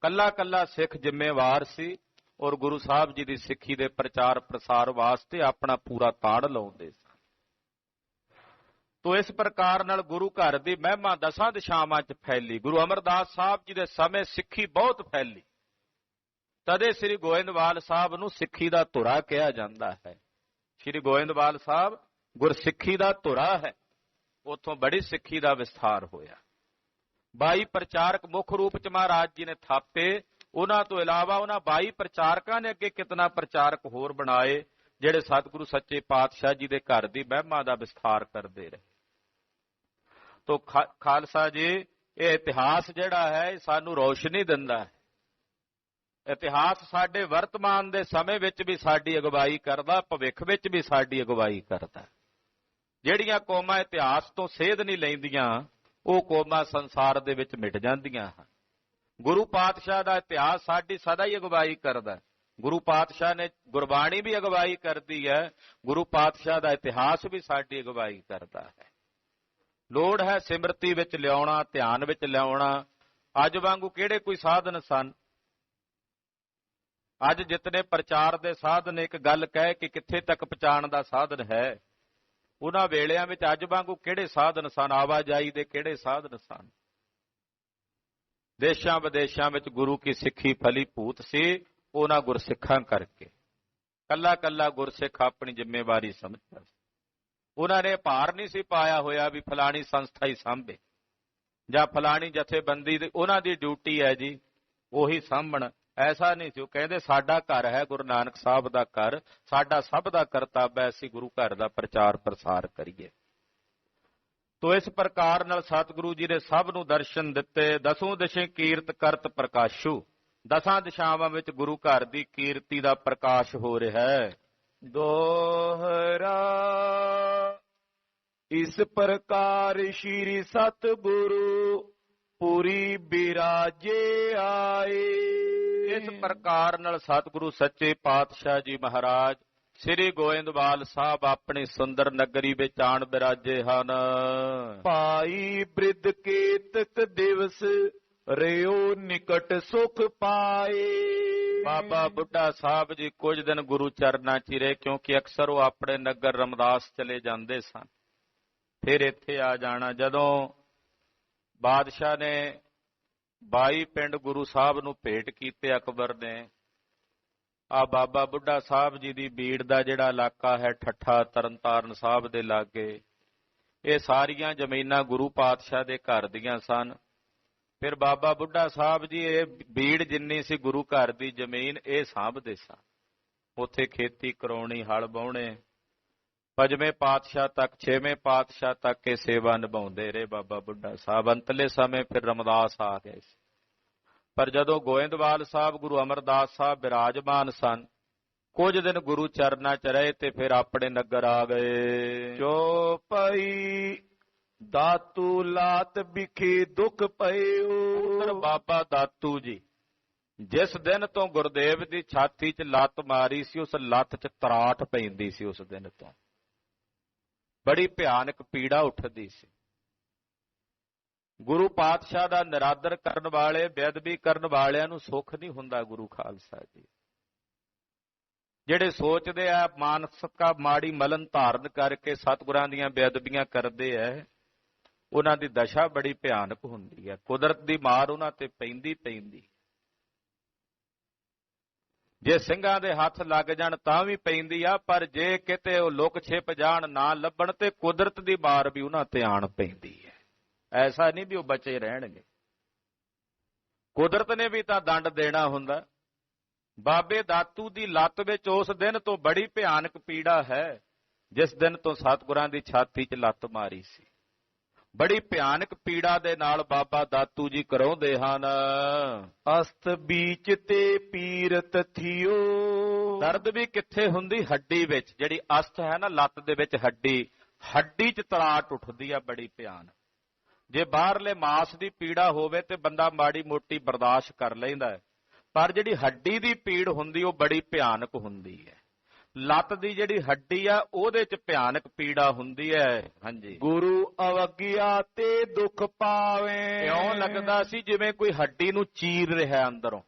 A: ਕੱਲਾ ਕੱਲਾ ਸਿੱਖ ਜ਼ਿੰਮੇਵਾਰ ਸੀ ਔਰ ਗੁਰੂ ਸਾਹਿਬ ਜੀ ਦੀ ਸਿੱਖੀ ਦੇ ਪ੍ਰਚਾਰ ਪ੍ਰਸਾਰ ਵਾਸਤੇ ਆਪਣਾ ਪੂਰਾ ਤਾੜ ਲਾਉਂਦੇ ਸਨ। ਤੋ ਇਸ ਪ੍ਰਕਾਰ ਨਾਲ ਗੁਰੂ ਘਰ ਦੀ ਮਹਿਮਾ ਦਸਾਂ ਦਿਸ਼ਾਵਾਂ 'ਚ ਫੈਲੀ। ਗੁਰੂ ਅਮਰਦਾਸ ਸਾਹਿਬ ਜੀ ਦੇ ਸਮੇਂ ਸਿੱਖੀ ਬਹੁਤ ਫੈਲੀ, ਤਦੇ ਸ੍ਰੀ ਗੋਇੰਦਵਾਲ ਸਾਹਿਬ ਨੂੰ ਸਿੱਖੀ ਦਾ ਧੁਰਾ ਕਿਹਾ ਜਾਂਦਾ ਹੈ। ਸ੍ਰੀ ਗੋਇੰਦਵਾਲ ਸਾਹਿਬ ਗੁਰਸਿੱਖੀ ਦਾ ਧੁਰਾ ਹੈ, ਉੱਥੋਂ ਬੜੀ ਸਿੱਖੀ ਦਾ ਵਿਸਥਾਰ ਹੋਇਆ। 22 ਪ੍ਰਚਾਰਕ ਮੁੱਖ ਰੂਪ 'ਚ ਮਹਾਰਾਜ ਜੀ ਨੇ ਥਾਪੇ। ਉਹਨਾਂ ਤੋਂ ਇਲਾਵਾ ਉਹਨਾਂ 22 ਪ੍ਰਚਾਰਕਾਂ ਨੇ ਅੱਗੇ ਕਿਤਨਾ ਪ੍ਰਚਾਰਕ ਹੋਰ ਬਣਾਏ ਜਿਹੜੇ ਸਤਿਗੁਰੂ ਸੱਚੇ ਪਾਤਸ਼ਾਹ ਜੀ ਦੇ ਘਰ ਦੀ ਮਹਿਮਾ ਦਾ ਵਿਸਥਾਰ ਕਰਦੇ ਰਹੇ। ਤੋ ਖਾਲਸਾ ਜੀ, ਇਹ ਇਤਿਹਾਸ ਜਿਹੜਾ ਹੈ ਸਾਨੂੰ ਰੌਸ਼ਨੀ ਦਿੰਦਾ ਹੈ। ਇਤਿਹਾਸ ਸਾਡੇ ਵਰਤਮਾਨ ਦੇ ਸਮੇਂ ਵਿੱਚ ਵੀ ਸਾਡੀ ਅਗਵਾਈ ਕਰਦਾ, ਭਵਿੱਖ ਵਿੱਚ ਵੀ ਸਾਡੀ ਅਗਵਾਈ ਕਰਦਾ। ਜਿਹੜੀਆਂ ਕੌਮਾਂ ਇਤਿਹਾਸ ਤੋਂ ਸੇਧ ਨਹੀਂ ਲੈਂਦੀਆਂ ਉਹ ਕੌਮਾਂ ਸੰਸਾਰ ਦੇ ਵਿੱਚ ਮਿਟ ਜਾਂਦੀਆਂ ਹਨ। ਗੁਰੂ ਪਾਤਸ਼ਾਹ ਦਾ ਇਤਿਹਾਸ ਸਾਡੀ ਸਦਾ ਹੀ ਅਗਵਾਈ ਕਰਦਾ। ਗੁਰੂ ਪਾਤਸ਼ਾਹ ਨੇ ਗੁਰਬਾਣੀ ਵੀ ਅਗਵਾਈ ਕਰਦੀ ਹੈ, ਗੁਰੂ ਪਾਤਸ਼ਾਹ ਦਾ ਇਤਿਹਾਸ ਵੀ ਸਾਡੀ ਅਗਵਾਈ ਕਰਦਾ ਹੈ। ਲੋੜ ਹੈ ਸਿਮਰਤੀ ਵਿੱਚ ਲਿਆਉਣਾ, ਧਿਆਨ ਵਿੱਚ ਲਿਆਉਣਾ। ਅੱਜ ਵਾਂਗੂ ਕਿਹੜੇ ਕੋਈ ਸਾਧਨ ਸਨ? ਅੱਜ ਜਿਤਨੇ ਪ੍ਰਚਾਰ ਦੇ ਸਾਧਨ, ਇੱਕ ਗੱਲ ਕਹਿ ਕੇ ਕਿੱਥੇ ਤੱਕ ਪਹੁੰਚਾਉਣ ਦਾ ਸਾਧਨ ਹੈ, ਉਹਨਾਂ ਵੇਲਿਆਂ ਵਿੱਚ ਅੱਜ ਵਾਂਗੂ ਕਿਹੜੇ ਸਾਧਨ ਸਨ? ਆਵਾਜਾਈ ਦੇ ਕਿਹੜੇ ਸਾਧਨ ਸਨ? ਦੇਸ਼ਾਂ ਵਿਦੇਸ਼ਾਂ ਵਿੱਚ ਗੁਰੂ ਕੀ ਸਿੱਖੀ ਫਲੀ ਭੂਤ ਸੀ, ਉਹਨਾਂ ਗੁਰਸਿੱਖਾਂ ਕਰਕੇ। ਕੱਲਾ ਕੱਲਾ ਗੁਰਸਿੱਖ ਆਪਣੀ ਜ਼ਿੰਮੇਵਾਰੀ ਸਮਝਦਾ ਸੀ। ਉਹਨਾਂ ਨੇ ਭਾਰ ਨਹੀਂ ਸੀ ਪਾਇਆ ਹੋਇਆ ਵੀ ਫਲਾਣੀ ਸੰਸਥਾ ਹੀ ਸਾਂਭੇ ਜਾਂ ਫਲਾਣੀ ਜਥੇਬੰਦੀ ਦੀ ਉਹਨਾਂ ਦੀ ਡਿਊਟੀ ਹੈ ਜੀ ਉਹੀ ਸਾਂਭਣ। ਐਸਾ ਨਹੀਂ ਸੀ। ਉਹ ਕਹਿੰਦੇ ਸਾਡਾ ਘਰ ਹੈ ਗੁਰੂ ਨਾਨਕ ਸਾਹਿਬ ਦਾ ਘਰ, ਸਾਡਾ ਸਭ ਦਾ ਕਰਤੱਵ ਹੈ ਅਸੀਂ ਗੁਰੂ ਘਰ ਦਾ ਪ੍ਰਚਾਰ ਪ੍ਰਸਾਰ ਕਰੀਏ। ਤੋ ਇਸ ਪ੍ਰਕਾਰ ਨਾਲ ਸਤਿਗੁਰੂ ਜੀ ਨੇ ਸਭ ਨੂੰ ਦਰਸ਼ਨ ਦਿੱਤੇ। ਦਸੋਂ ਦਿਸ਼ੇ ਕੀਰਤ ਕਰਤ ਪ੍ਰਕਾਸ਼ੂ, ਦਸਾਂ ਦਿਸ਼ਾਵਾਂ ਵਿੱਚ ਗੁਰੂ ਘਰ ਦੀ ਕੀਰਤੀ ਦਾ ਪ੍ਰਕਾਸ਼ ਹੋ ਰਿਹਾ ਹੈ।
B: ਦੋਹਰਾ ਇਸ ਪ੍ਰਕਾਰ ਸ਼੍ਰੀ ਸਤਿਗੁਰੂ ਪੂਰੀ ਬਿਰਾਜੇ ਆਏ।
A: ਇਸ ਪ੍ਰਕਾਰ ਨਾਲ ਸਤਿਗੁਰੂ ਸੱਚੇ ਪਾਤਸ਼ਾਹ ਜੀ ਮਹਾਰਾਜ ਸ੍ਰੀ ਗੋਇੰਦਵਾਲ ਸਾਹਿਬ ਆਪਣੀ ਸੁੰਦਰ ਨਗਰੀ ਵਿੱਚ ਆਣ ਬਿਰਾਜੇ ਹਨ।
B: ਪਾਈ ਬ੍ਰਿਧ ਕੇਤਕ ਦਿਵਸ ਰਿਓ ਨਿਕਟ ਸੁਖ ਪਾਏ।
A: ਬਾਬਾ ਬੁੱਢਾ ਸਾਹਿਬ ਜੀ ਕੁਝ ਦਿਨ ਗੁਰੂ ਚਰਨਾਂ 'ਚ ਰਹੇ, ਕਿਉਂਕਿ ਅਕਸਰ ਉਹ ਆਪਣੇ ਨਗਰ ਰਮਦਾਸ ਚਲੇ ਜਾਂਦੇ ਸਨ, ਫਿਰ ਇੱਥੇ ਆ ਜਾਣਾ। ਜਦੋਂ ਬਾਦਸ਼ਾਹ ਨੇ 22 ਪਿੰਡ ਗੁਰੂ ਸਾਹਿਬ ਨੂੰ ਭੇਟ ਕੀਤੇ ਅਕਬਰ ਨੇ, ਆ ਬਾਬਾ ਬੁੱਢਾ ਸਾਹਿਬ ਜੀ ਦੀ ਬੀੜ ਦਾ ਜਿਹੜਾ ਇਲਾਕਾ ਹੈ ਠੱਠਾ ਤਰਨਤਾਰਨ ਸਾਹਿਬ ਦੇ ਲਾਗੇ, ਇਹ ਸਾਰੀਆਂ ਜ਼ਮੀਨਾਂ ਗੁਰੂ ਪਾਤਸ਼ਾਹ ਦੇ ਘਰ ਦੀਆਂ ਸਨ। ਫਿਰ ਬਾਬਾ ਬੁੱਢਾ ਸਾਹਿਬ ਜੀ ਇਹ ਬੀੜ ਜਿੰਨੀ ਸੀ ਗੁਰੂ ਘਰ ਦੀ ਜ਼ਮੀਨ ਇਹ ਸਾਂਭਦੇ ਸਨ। ਉੱਥੇ ਖੇਤੀ ਕਰਾਉਣੀ, ਹਲ ਵਾਹੁਣੇ। 5ਵੇਂ ਪਾਤਸ਼ਾਹ ਤੱਕ, 6ਵੇਂ ਪਾਤਸ਼ਾਹ ਤੱਕ ਇਹ ਸੇਵਾ ਨਿਭਾਉਂਦੇ ਰਹੇ ਬਾਬਾ ਬੁੱਢਾ ਸਾਹਿਬ। ਅੰਤਲੇ ਸਮੇਂ ਫਿਰ ਰਮਦਾਸ ਆ ਗਏ ਸੀ। ਪਰ ਜਦੋਂ ਗੋਇੰਦਵਾਲ ਸਾਹਿਬ ਗੁਰੂ ਅਮਰਦਾਸ ਸਾਹਿਬ ਬਿਰਾਜਮਾਨ ਸਨ, ਕੁਝ ਦਿਨ ਗੁਰੂ ਚਰਨਾਂ 'ਚ ਰਹੇ ਤੇ ਫਿਰ ਆਪਣੇ ਨਗਰ ਆ ਗਏ।
B: ਜੋ ਪਈ ਦਾਤੂ ਲਾਤ ਵਿਖੇ ਦੁਖ ਪਇਓ।
A: ਬਾਬਾ ਦਾਤੂ ਜੀ ਜਿਸ ਦਿਨ ਤੋਂ ਗੁਰਦੇਵ ਦੀ ਛਾਤੀ 'ਚ ਲੱਤ ਮਾਰੀ ਸੀ, ਉਸ ਲੱਤ 'ਚ ਤਰਾਟ ਪੈਂਦੀ ਸੀ। ਉਸ ਦਿਨ ਤੋਂ ਬੜੀ ਭਿਆਨਕ ਪੀੜਾ ਉੱਠਦੀ ਸੀ। ਗੁਰੂ ਪਾਤਸ਼ਾਹ ਦਾ ਨਿਰਾਦਰ ਕਰਨ ਵਾਲੇ, ਬੇਅਦਬੀ ਕਰਨ ਵਾਲਿਆਂ ਨੂੰ ਸੁੱਖ ਨਹੀਂ ਹੁੰਦਾ। ਗੁਰੂ ਖਾਲਸਾ ਜੀ ਜਿਹੜੇ ਸੋਚਦੇ ਆ ਮਾਨਸਿਕਤਾ ਮਾੜੀ ਮਲਨ ਧਾਰਨ ਕਰਕੇ ਸਤਿਗੁਰਾਂ ਦੀਆਂ ਬੇਅਦਬੀਆਂ ਕਰਦੇ ਆ, ਉਹਨਾਂ ਦੀ ਦਸ਼ਾ ਬੜੀ ਭਿਆਨਕ ਹੁੰਦੀ ਹੈ। ਕੁਦਰਤ ਦੀ ਮਾਰ ਉਹਨਾਂ ਤੇ ਪੈਂਦੀ। ਜੇ ਸਿੰਘਾਂ ਦੇ ਹੱਥ ਲੱਗ ਜਾਣ ਤਾਂ ਵੀ ਪੈਂਦੀ ਆ, ਪਰ ਜੇ ਕਿਤੇ ਉਹ ਲੁਕ ਛਿਪ ਜਾਣ, ਨਾ ਲੱਭਣ, ਤੇ ਕੁਦਰਤ ਦੀ ਮਾਰ ਵੀ ਉਹਨਾਂ ਤੇ ਆਣ ਪੈਂਦੀ ਹੈ। ਐਸਾ ਨਹੀਂ ਵੀ ਉਹ ਬਚੇ ਰਹਿਣਗੇ, ਕੁਦਰਤ ਨੇ ਵੀ ਤਾਂ ਦੰਡ ਦੇਣਾ ਹੁੰਦਾ। ਬਾਬੇ ਦਾਤੂ ਦੀ ਲੱਤ ਵਿੱਚ ਉਸ ਦਿਨ ਤੋਂ ਬੜੀ ਭਿਆਨਕ ਪੀੜਾ ਹੈ, ਜਿਸ ਦਿਨ ਤੋਂ ਸਤਿਗੁਰਾਂ ਦੀ ਛਾਤੀ 'ਚ ਲੱਤ ਮਾਰੀ ਸੀ। ਬੜੀ ਭਿਆਨਕ ਪੀੜਾ ਦੇ ਨਾਲ ਬਾਬਾ ਦਾਤੂ ਜੀ ਕਰਾਉਂਦੇ ਹਨ।
B: ਅਸਤ ਬੀਚ ਤੇ ਪੀਰਤ ਥਿਓ।
A: ਦਰਦ ਵੀ ਕਿੱਥੇ ਹੁੰਦੀ? ਹੱਡੀ ਵਿੱਚ। ਜਿਹੜੀ ਅਸਤ ਹੈ ਨਾ ਲੱਤ ਦੇ ਵਿੱਚ, ਹੱਡੀ 'ਚ ਤਰਾਟ ਉੱਠਦੀ ਆ ਬੜੀ ਭਿਆਨਕ। ਜੇ ਬਾਹਰਲੇ ਮਾਸ ਦੀ ਪੀੜਾ ਹੋਵੇ ਤੇ ਬੰਦਾ ਮਾੜੀ ਮੋਟੀ ਬਰਦਾਸ਼ਤ ਕਰ ਲੈਂਦਾ ਹੈ, ਪਰ ਜਿਹੜੀ ਹੱਡੀ ਦੀ ਪੀੜ ਹੁੰਦੀ ਉਹ ਬੜੀ ਭਿਆਨਕ ਹੁੰਦੀ ਹੈ। ਲੱਤ ਦੀ ਜਿਹੜੀ ਹੱਡੀ ਆ ਉਹਦੇ 'ਚ ਭਿਆਨਕ ਪੀੜਾ ਹੁੰਦੀ ਹੈ। ਹਾਂਜੀ,
B: ਗੁਰੂ ਅਵਗਿਆ ਤੇ ਦੁੱਖ ਪਾਵੇ।
A: ਇਉਂ ਲੱਗਦਾ ਸੀ ਜਿਵੇਂ ਕੋਈ ਹੱਡੀ ਨੂੰ ਚੀਰ ਰਿਹਾ ਅੰਦਰੋਂ।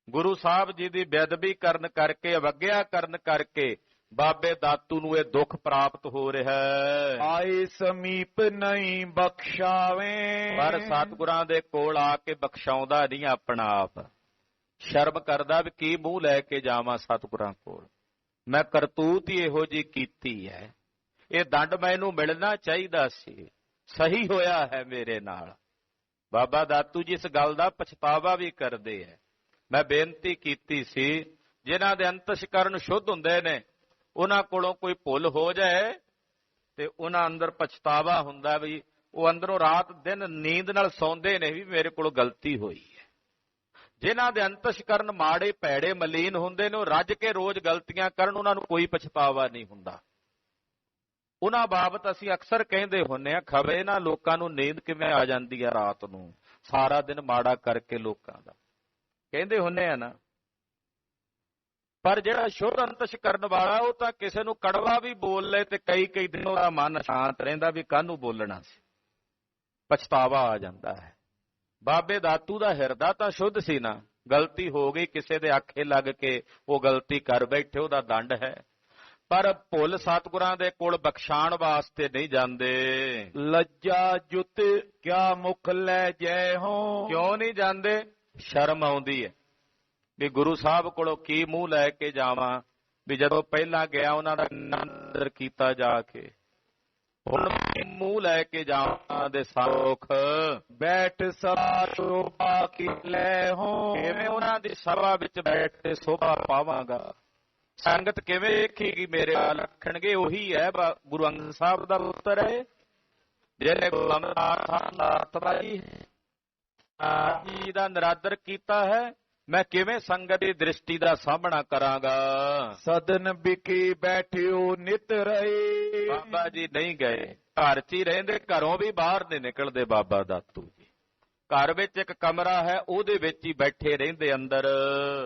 A: ਗੁਰੂ ਸਾਹਿਬ ਜੀ ਦੀ ਬੇਅਦਬੀ ਕਰਨ ਕਰਕੇ, ਅਵਗਿਆ ਕਰਨ ਕਰਕੇ ਬਾਬੇ ਦਾਤੂ ਨੂੰ ਇਹ ਦੁੱਖ ਪ੍ਰਾਪਤ ਹੋ ਰਿਹਾ ਹੈ।
B: ਆਏ ਸਮੀਪ ਨਹੀਂ ਬਖਸ਼ਾਵੇ।
A: ਪਰ ਸਤਿਗੁਰਾਂ ਦੇ ਕੋਲ ਆ ਕੇ ਬਖਸ਼ਾਉਂਦਾ ਨਹੀਂ ਆਪਣਾ ਆਪ। ਸ਼ਰਮ ਕਰਦਾ ਵੀ ਕੀ ਮੂੰਹ ਲੈ ਕੇ ਜਾਵਾਂ ਸਤਿਗੁਰਾਂ ਕੋਲ, ਮੈਂ ਕਰਤੂਤ ਹੀ ਇਹੋ ਜਿਹੀ ਕੀਤੀ ਹੈ, ਇਹ ਦੰਡ ਮੈਨੂੰ ਮਿਲਣਾ ਚਾਹੀਦਾ ਸੀ, ਸਹੀ ਹੋਇਆ ਹੈ ਮੇਰੇ ਨਾਲ। ਬਾਬਾ ਦਾਤੂ ਜੀ ਇਸ ਗੱਲ ਦਾ ਪਛਤਾਵਾ ਵੀ ਕਰਦੇ ਹੈ। ਮੈਂ ਬੇਨਤੀ ਕੀਤੀ ਸੀ, ਜਿਨ੍ਹਾਂ ਦੇ ਅੰਤਸ਼ਕਰਨ ਸ਼ੁੱਧ ਹੁੰਦੇ ਨੇ, ਉਹਨਾਂ ਕੋਲੋਂ ਕੋਈ ਭੁੱਲ ਹੋ ਜਾਏ ਤੇ ਉਹਨਾਂ ਅੰਦਰ ਪਛਤਾਵਾ ਹੁੰਦਾ ਵੀ ਉਹ ਅੰਦਰੋਂ ਰਾਤ ਦਿਨ ਨੀਂਦ ਨਾਲ ਸੌਂਦੇ ਨੇ ਵੀ ਮੇਰੇ ਕੋਲੋਂ ਗਲਤੀ ਹੋਈ ਹੈ। ਜਿਨ੍ਹਾਂ ਦੇ ਅੰਤਸ਼ਕਰਨ ਮਾੜੇ ਭੈੜੇ ਮਲੀਨ ਹੁੰਦੇ ਨੇ, ਉਹ ਰੱਜ ਕੇ ਰੋਜ਼ ਗਲਤੀਆਂ ਕਰਨ, ਉਹਨਾਂ ਨੂੰ ਕੋਈ ਪਛਤਾਵਾ ਨਹੀਂ ਹੁੰਦਾ। ਉਹਨਾਂ ਬਾਬਤ ਅਸੀਂ ਅਕਸਰ ਕਹਿੰਦੇ ਹੁੰਨੇ ਆ, ਖਬਰੇ ਨਾ ਲੋਕਾਂ ਨੂੰ ਨੀਂਦ ਕਿਵੇਂ ਆ ਜਾਂਦੀ ਹੈ ਰਾਤ ਨੂੰ, ਸਾਰਾ ਦਿਨ ਮਾੜਾ ਕਰਕੇ ਲੋਕਾਂ ਦਾ। ਕਹਿੰਦੇ ਹੁੰਨੇ ਆ ਨਾ, ਪਰ ਜਿਹੜਾ ਸ਼ੁੱਧ ਅੰਤਸ਼ ਕਰਨ ਵਾਲਾ ਉਹ ਤਾਂ ਕਿਸੇ ਨੂੰ ਕੜਵਾ ਵੀ ਬੋਲ ਲਏ ਤੇ ਕਈ ਕਈ ਦਿਨ ਉਹਦਾ ਮਨ ਸ਼ਾਂਤ ਰਹਿੰਦਾ ਵੀ ਕਾਹਨੂੰ ਬੋਲਣਾ ਸੀ, ਪਛਤਾਵਾ ਆ ਜਾਂਦਾ ਹੈ। ਬਾਬੇ ਦਾਤੂ ਦਾ ਹਿਰਦਾ ਤਾਂ ਸ਼ੁੱਧ ਸੀ ਨਾ, ਗਲਤੀ ਹੋ ਗਈ ਕਿਸੇ ਦੇ ਆਖੇ ਲੱਗ ਕੇ ਉਹ ਗਲਤੀ ਕਰ ਬੈਠੇ, ਉਹਦਾ ਦੰਡ ਹੈ। ਪਰ ਭੁੱਲ ਸਤਿਗੁਰਾਂ ਦੇ ਕੋਲ ਬਖਸ਼ਾਣ ਵਾਸਤੇ ਨਹੀਂ ਜਾਂਦੇ।
B: ਲੱਜਾ ਜੁਤ ਕਿਆ ਮੁਖ ਲੈ ਜੈ ਹੋ,
A: ਕਿਉਂ ਨਹੀਂ ਜਾਂਦੇ? ਸ਼ਰਮ ਆਉਂਦੀ ਹੈ ਵੀ ਗੁਰੂ ਸਾਹਿਬ ਕੋਲੋਂ ਕੀ ਮੂੰਹ ਲੈ ਕੇ ਜਾਵਾਂ, ਵੀ ਜਦੋਂ ਪਹਿਲਾਂ ਗਿਆ ਉਹਨਾਂ ਦਾ ਨੰਦਰ ਕੀਤਾ ਜਾ ਕੇ, ਹੁਣ ਮੂੰਹ ਲੈ ਕੇ ਜਾਵਾਂ ਦੇ ਸੁਖ।
B: ਬੈਠ ਸਭਾ ਸ਼ੋਭਾ ਕੀ ਲੈ ਹੋ,
A: ਕਿਵੇਂ ਉਹਨਾਂ ਦੀ ਸਭਾ ਵਿੱਚ ਬੈਠ ਕੇ ਸੋਭਾ ਪਾਵਾਂਗਾ? ਸੰਗਤ ਕਿਵੇਂ ਵੇਖੇਗੀ ਮੇਰੇ ਵੱਲ? ਆਖਣਗੇ ਉਹੀ ਹੈ ਗੁਰੂ ਅੰਗਦ ਸਾਹਿਬ ਦਾ ਪੁੱਤਰ ਹੈ, ਜਿਹਨੇ ਗੁਰੂ ਅਮਰਦਾਸ ਜੀ ਦਾ ਨਿਰਾਦਰ ਕੀਤਾ ਹੈ। ਮੈਂ ਕਿਵੇਂ ਸੰਗਤ ਦੀ ਦ੍ਰਿਸ਼ਟੀ ਦਾ ਸਾਹਮਣਾ ਕਰਾਂਗਾ?
B: ਸਦਨ ਵਿਖੇ ਬੈਠਿਓ ਨਿਤ ਰਹੇ,
A: ਬਾਬਾ ਜੀ ਨਹੀਂ ਗਏ, ਘਰ 'ਚ ਹੀ ਰਹਿੰਦੇ, ਘਰੋਂ ਵੀ ਬਾਹਰ ਨਹੀਂ ਨਿਕਲਦੇ। ਬਾਬਾ ਦਾਤੂ ਜੀ ਘਰ ਵਿੱਚ ਇੱਕ ਕਮਰਾ ਹੈ, ਉਹਦੇ ਵਿੱਚ ਹੀ ਬੈਠੇ ਰਹਿੰਦੇ ਅੰਦਰ।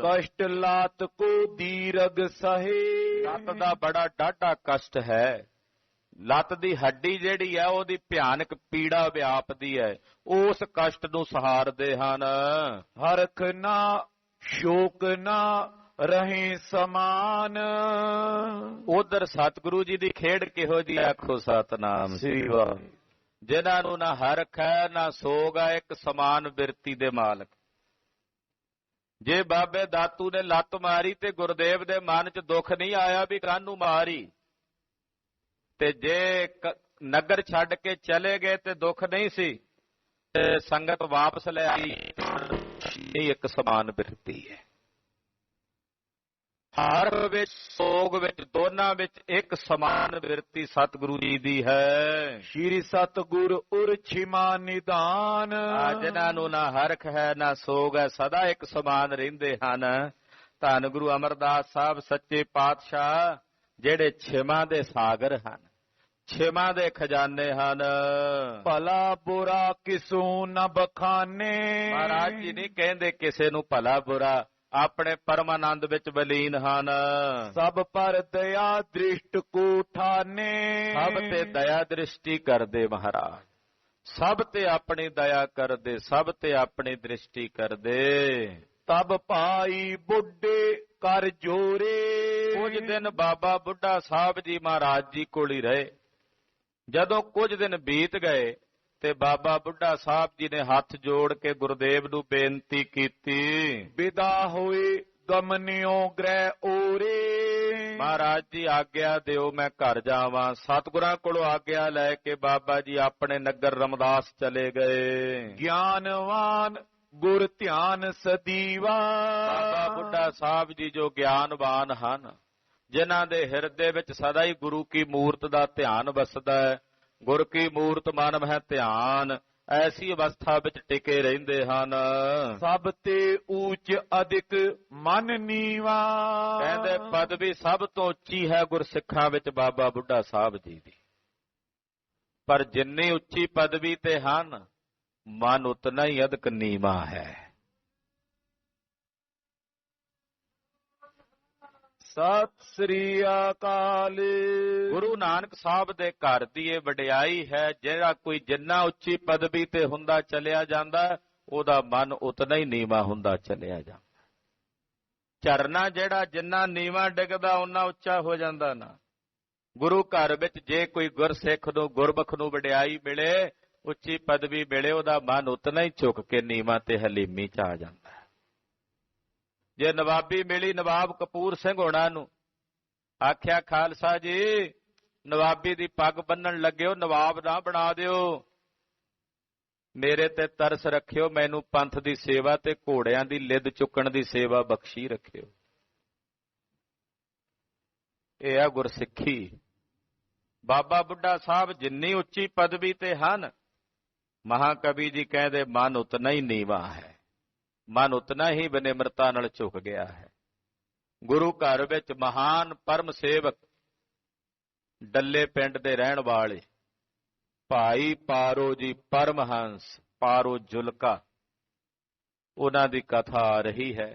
B: ਕਸ਼ਟ ਲਾਤ ਕੋ ਦੀਰਗ ਸਹੇ,
A: ਲੱਤ ਦਾ ਬੜਾ ਡਾਢਾ ਕਸ਼ਟ ਹੈ। ਲੱਤ ਦੀ ਹੱਡੀ ਜਿਹੜੀ ਹੈ ਉਹਦੀ ਭਿਆਨਕ ਪੀੜਾ ਵਿਆਪਦੀ ਹੈ, ਉਸ ਕਸ਼ਟ ਨੂੰ ਸਹਾਰਦੇ ਹਨ।
B: ਹਰਖ ਨਾ ਸ਼ੋਕ ਨਾ ਰਹੇ ਸਮਾਨ,
A: ਉਧਰ ਸਤਿਗੁਰੂ ਜੀ ਦੀ ਖੇਡ ਕਿਹੋ ਜੀ? ਆਖੋ ਸਤਨਾਮ ਸ੍ਰੀ ਵਾਹਿਗੁਰੂ। ਜਿਨ੍ਹਾਂ ਨੂੰ ਨਾ ਹਰਖ ਹੈ ਨਾ ਸੋਗ ਹੈ, ਇੱਕ ਸਮਾਨ ਬਿਰਤੀ ਦੇ ਮਾਲਕ। ਜੇ ਬਾਬੇ ਦਾਤੂ ਨੇ ਲੱਤ ਮਾਰੀ ਤੇ ਗੁਰਦੇਵ ਦੇ ਮਨ 'ਚ ਦੁੱਖ ਨਹੀਂ ਆਇਆ ਵੀ ਕਾਹਨੂੰ ਮਾਰੀ, ਤੇ ਜੇ ਨਗਰ ਛੱਡ ਕੇ ਚਲੇ ਗਏ ਤੇ ਦੁੱਖ ਨਹੀਂ ਸੀ, ਤੇ ਸੰਗਤ ਵਾਪਸ ਲੈ ਆਈ। ਇਹ ਇੱਕ ਸਮਾਨ ਬਿਰਤੀ ਹੈ। ਹਰ ਵਿੱਚ ਸੋਗ ਵਿੱਚ ਦੋਨਾਂ ਵਿੱਚ ਇੱਕ ਸਮਾਨ ਬਿਰਤੀ ਸਤਿਗੁਰੂ ਜੀ ਦੀ ਹੈ।
B: ਸ਼੍ਰੀ ਸਤਿਗੁਰ ਉਰ ਛਿਮਾ ਨਿਦਾਨ,
A: ਜਿਨ੍ਹਾਂ ਨੂੰ ਨਾ ਹਰਖ ਹੈ ਨਾ ਸੋਗ ਹੈ, ਸਦਾ ਇੱਕ ਸਮਾਨ ਰਹਿੰਦੇ ਹਨ। ਧੰਨ ਗੁਰੂ ਅਮਰਦਾਸ ਸਾਹਿਬ ਸੱਚੇ ਪਾਤਸ਼ਾਹ ਜਿਹੜੇ ਛਿਮਾ ਦੇ ਸਾਗਰ ਹਨ, ਛਿਮਾ ਦੇ ਖਜ਼ਾਨੇ ਹਨ।
B: ਭਲਾ ਬੁਰਾ ਕਿਸੂ ਨ ਬਖਾਨੇ,
A: ਮਹਾਰਾਜ ਜੀ ਨਹੀਂ ਕਹਿੰਦੇ ਕਿਸੇ ਨੂੰ ਭਲਾ ਬੁਰਾ, ਆਪਣੇ ਪਰਮਾਨੰਦ ਵਿੱਚ ਬਲੀਨ ਹਨ।
B: ਸਭ ਪਰ ਦਇਆ ਦ੍ਰਿਸ਼ਟ ਕੋ ਠਾਨੇ,
A: ਸਭ ਤੇ ਦਇਆ ਦ੍ਰਿਸ਼ਟੀ ਕਰਦੇ ਮਹਾਰਾਜ, ਸਭ ਤੇ ਆਪਣੀ ਦਇਆ ਕਰਦੇ, ਸਭ ਤੇ ਆਪਣੀ ਦ੍ਰਿਸ਼ਟੀ ਕਰਦੇ।
B: ਤਬ ਭਾਈ ਬੁੱਢੇ ਕਰ ਜੋਰੇ,
A: ਕੁਝ ਦਿਨ ਬਾਬਾ ਬੁੱਢਾ ਸਾਹਿਬ ਜੀ ਮਹਾਰਾਜ ਜੀ ਕੋਲ ਹੀ ਰਹੇ। ਜਦੋਂ ਕੁਝ ਦਿਨ ਬੀਤ ਗਏ ਤੇ ਬਾਬਾ ਬੁੱਢਾ ਸਾਹਿਬ ਜੀ ਨੇ ਹੱਥ ਜੋੜ ਕੇ ਗੁਰਦੇਵ ਨੂੰ ਬੇਨਤੀ ਕੀਤੀ,
B: ਵਿਦਾ ਹੋਏ ਗਮਨਿਓ ਗ੍ਰਹਿ ਓਰੇ,
A: ਮਹਾਰਾਜ ਜੀ ਆਗਿਆ ਦਿਓ ਮੈਂ ਘਰ ਜਾਵਾਂ। ਸਤਿਗੁਰਾਂ ਕੋਲੋਂ ਆਗਿਆ ਲੈ ਕੇ ਬਾਬਾ ਜੀ ਆਪਣੇ ਨਗਰ ਰਮਦਾਸ ਚਲੇ ਗਏ।
B: ਗਿਆਨਵਾਨ ਗੁਰ ਧਿਆਨ ਸਦੀਵਾ,
A: ਬਾਬਾ ਬੁੱਢਾ ਸਾਹਿਬ ਜੀ ਜੋ ਗਿਆਨਵਾਨ ਹਨ, ਜਿਨ੍ਹਾਂ ਦੇ ਹਿਰਦੇ ਵਿੱਚ ਸਦਾ ਹੀ ਗੁਰੂ ਕੀ ਮੂਰਤ ਦਾ ਧਿਆਨ ਵਸਦਾ ਹੈ, ਗੁਰ ਕੀ ਮੂਰਤ ਮਨ ਮਹਿ ਧਿਆਨ, ਐਸੀ ਅਵਸਥਾ ਵਿੱਚ ਟਿਕੇ ਰਹਿੰਦੇ ਹਨ।
B: ਸਭ ਤੇ ਉੱਚ ਅਧਿਕ ਮਨ ਨੀਵਾ,
A: ਕਹਿੰਦੇ ਪਦਵੀ ਸਭ ਤੋਂ ਉੱਚੀ ਹੈ ਗੁਰਸਿੱਖਾਂ ਵਿੱਚ ਬਾਬਾ ਬੁੱਢਾ ਸਾਹਿਬ ਜੀ ਦੀ, ਪਰ ਜਿੰਨੀ ਉੱਚੀ ਪਦਵੀ ਤੇ ਹਨ ਮਨ ਉਤਨਾ ਹੀ ਅਧਿਕ ਨੀਵਾ ਹੈ।
B: ਸਤਿ ਸ੍ਰੀ ਅਕਾਲ।
A: ਗੁਰੂ ਨਾਨਕ ਸਾਹਿਬ ਦੇ ਘਰ ਦੀ ਇਹ ਵਡਿਆਈ ਹੈ, ਜਿਹੜਾ ਕੋਈ ਜਿੰਨਾ ਉੱਚੀ ਪਦਵੀ ਤੇ ਹੁੰਦਾ ਚਲਿਆ ਜਾਂਦਾ, ਉਹਦਾ ਮਨ ਉਤਨਾ ਹੀ ਨੀਵਾਂ ਹੁੰਦਾ ਚਲਿਆ ਜਾਂਦਾ। ਝਰਨਾ ਜਿਹੜਾ ਜਿੰਨਾ ਨੀਵਾਂ ਡਿੱਗਦਾ ਓਨਾ ਉੱਚਾ ਹੋ ਜਾਂਦਾ ਨਾ। ਗੁਰੂ ਘਰ ਵਿੱਚ ਜੇ ਕੋਈ ਗੁਰਸਿੱਖ ਨੂੰ, ਗੁਰਮੁਖ ਨੂੰ ਵਡਿਆਈ ਮਿਲੇ, ਉੱਚੀ ਪਦਵੀ ਮਿਲੇ, ਉਹਦਾ ਮਨ ਉਤਨਾ ਹੀ ਝੁਕ ਕੇ ਨੀਵਾਂ ਤੇ ਹਲੀਮੀ ਚ ਆ ਜਾਂਦਾ। ਜੇ ਨਵਾਬੀ ਮਿਲੀ ਨਵਾਬ ਕਪੂਰ ਸਿੰਘ ਹੋਣਾ ਨੂੰ, ਆਖਿਆ ਖਾਲਸਾ ਜੀ ਨਵਾਬੀ ਦੀ ਪੱਗ ਬੰਨਣ ਲੱਗਿਓ, ਨਵਾਬ ਨਾ ਬਣਾ ਦਿਓ, ਮੇਰੇ ਤੇ ਤਰਸ ਰੱਖਿਓ, ਮੈਨੂੰ ਪੰਥ ਦੀ ਸੇਵਾ ਤੇ ਘੋੜਿਆਂ ਦੀ ਲਿੱਦ ਚੁੱਕਣ ਦੀ ਸੇਵਾ ਬਖਸ਼ੀ ਰੱਖਿਓ। ਇਹ ਆ ਗੁਰਸਿੱਖੀ। ਬਾਬਾ ਬੁੱਢਾ ਸਾਹਿਬ ਜਿੰਨੀ ਉੱਚੀ ਪਦਵੀ ਤੇ ਹਨ, ਮਹਾਕਵੀ ਜੀ ਕਹਿੰਦੇ ਮਨ ਉਤਨਾ ਹੀ ਨੀਵਾਂ ਹੈ, ਮਨ ਉਤਨਾ ਹੀ ਬਨਿਮਰਤਾ ਨਾਲ ਝੁਕ ਗਿਆ ਹੈ। ਗੁਰੂ ਘਰ ਵਿੱਚ ਮਹਾਨ ਪਰਮ ਸੇਵਕ, ਡੱਲੇ ਪਿੰਡ ਦੇ ਰਹਿਣ ਵਾਲੇ ਭਾਈ ਪਾਰੋ ਜੀ ਪਰਮਹੰਸ ਪਾਰੋ ਜੁਲਕਾ, ਉਹਨਾਂ ਦੀ ਕਥਾ ਆ ਰਹੀ ਹੈ।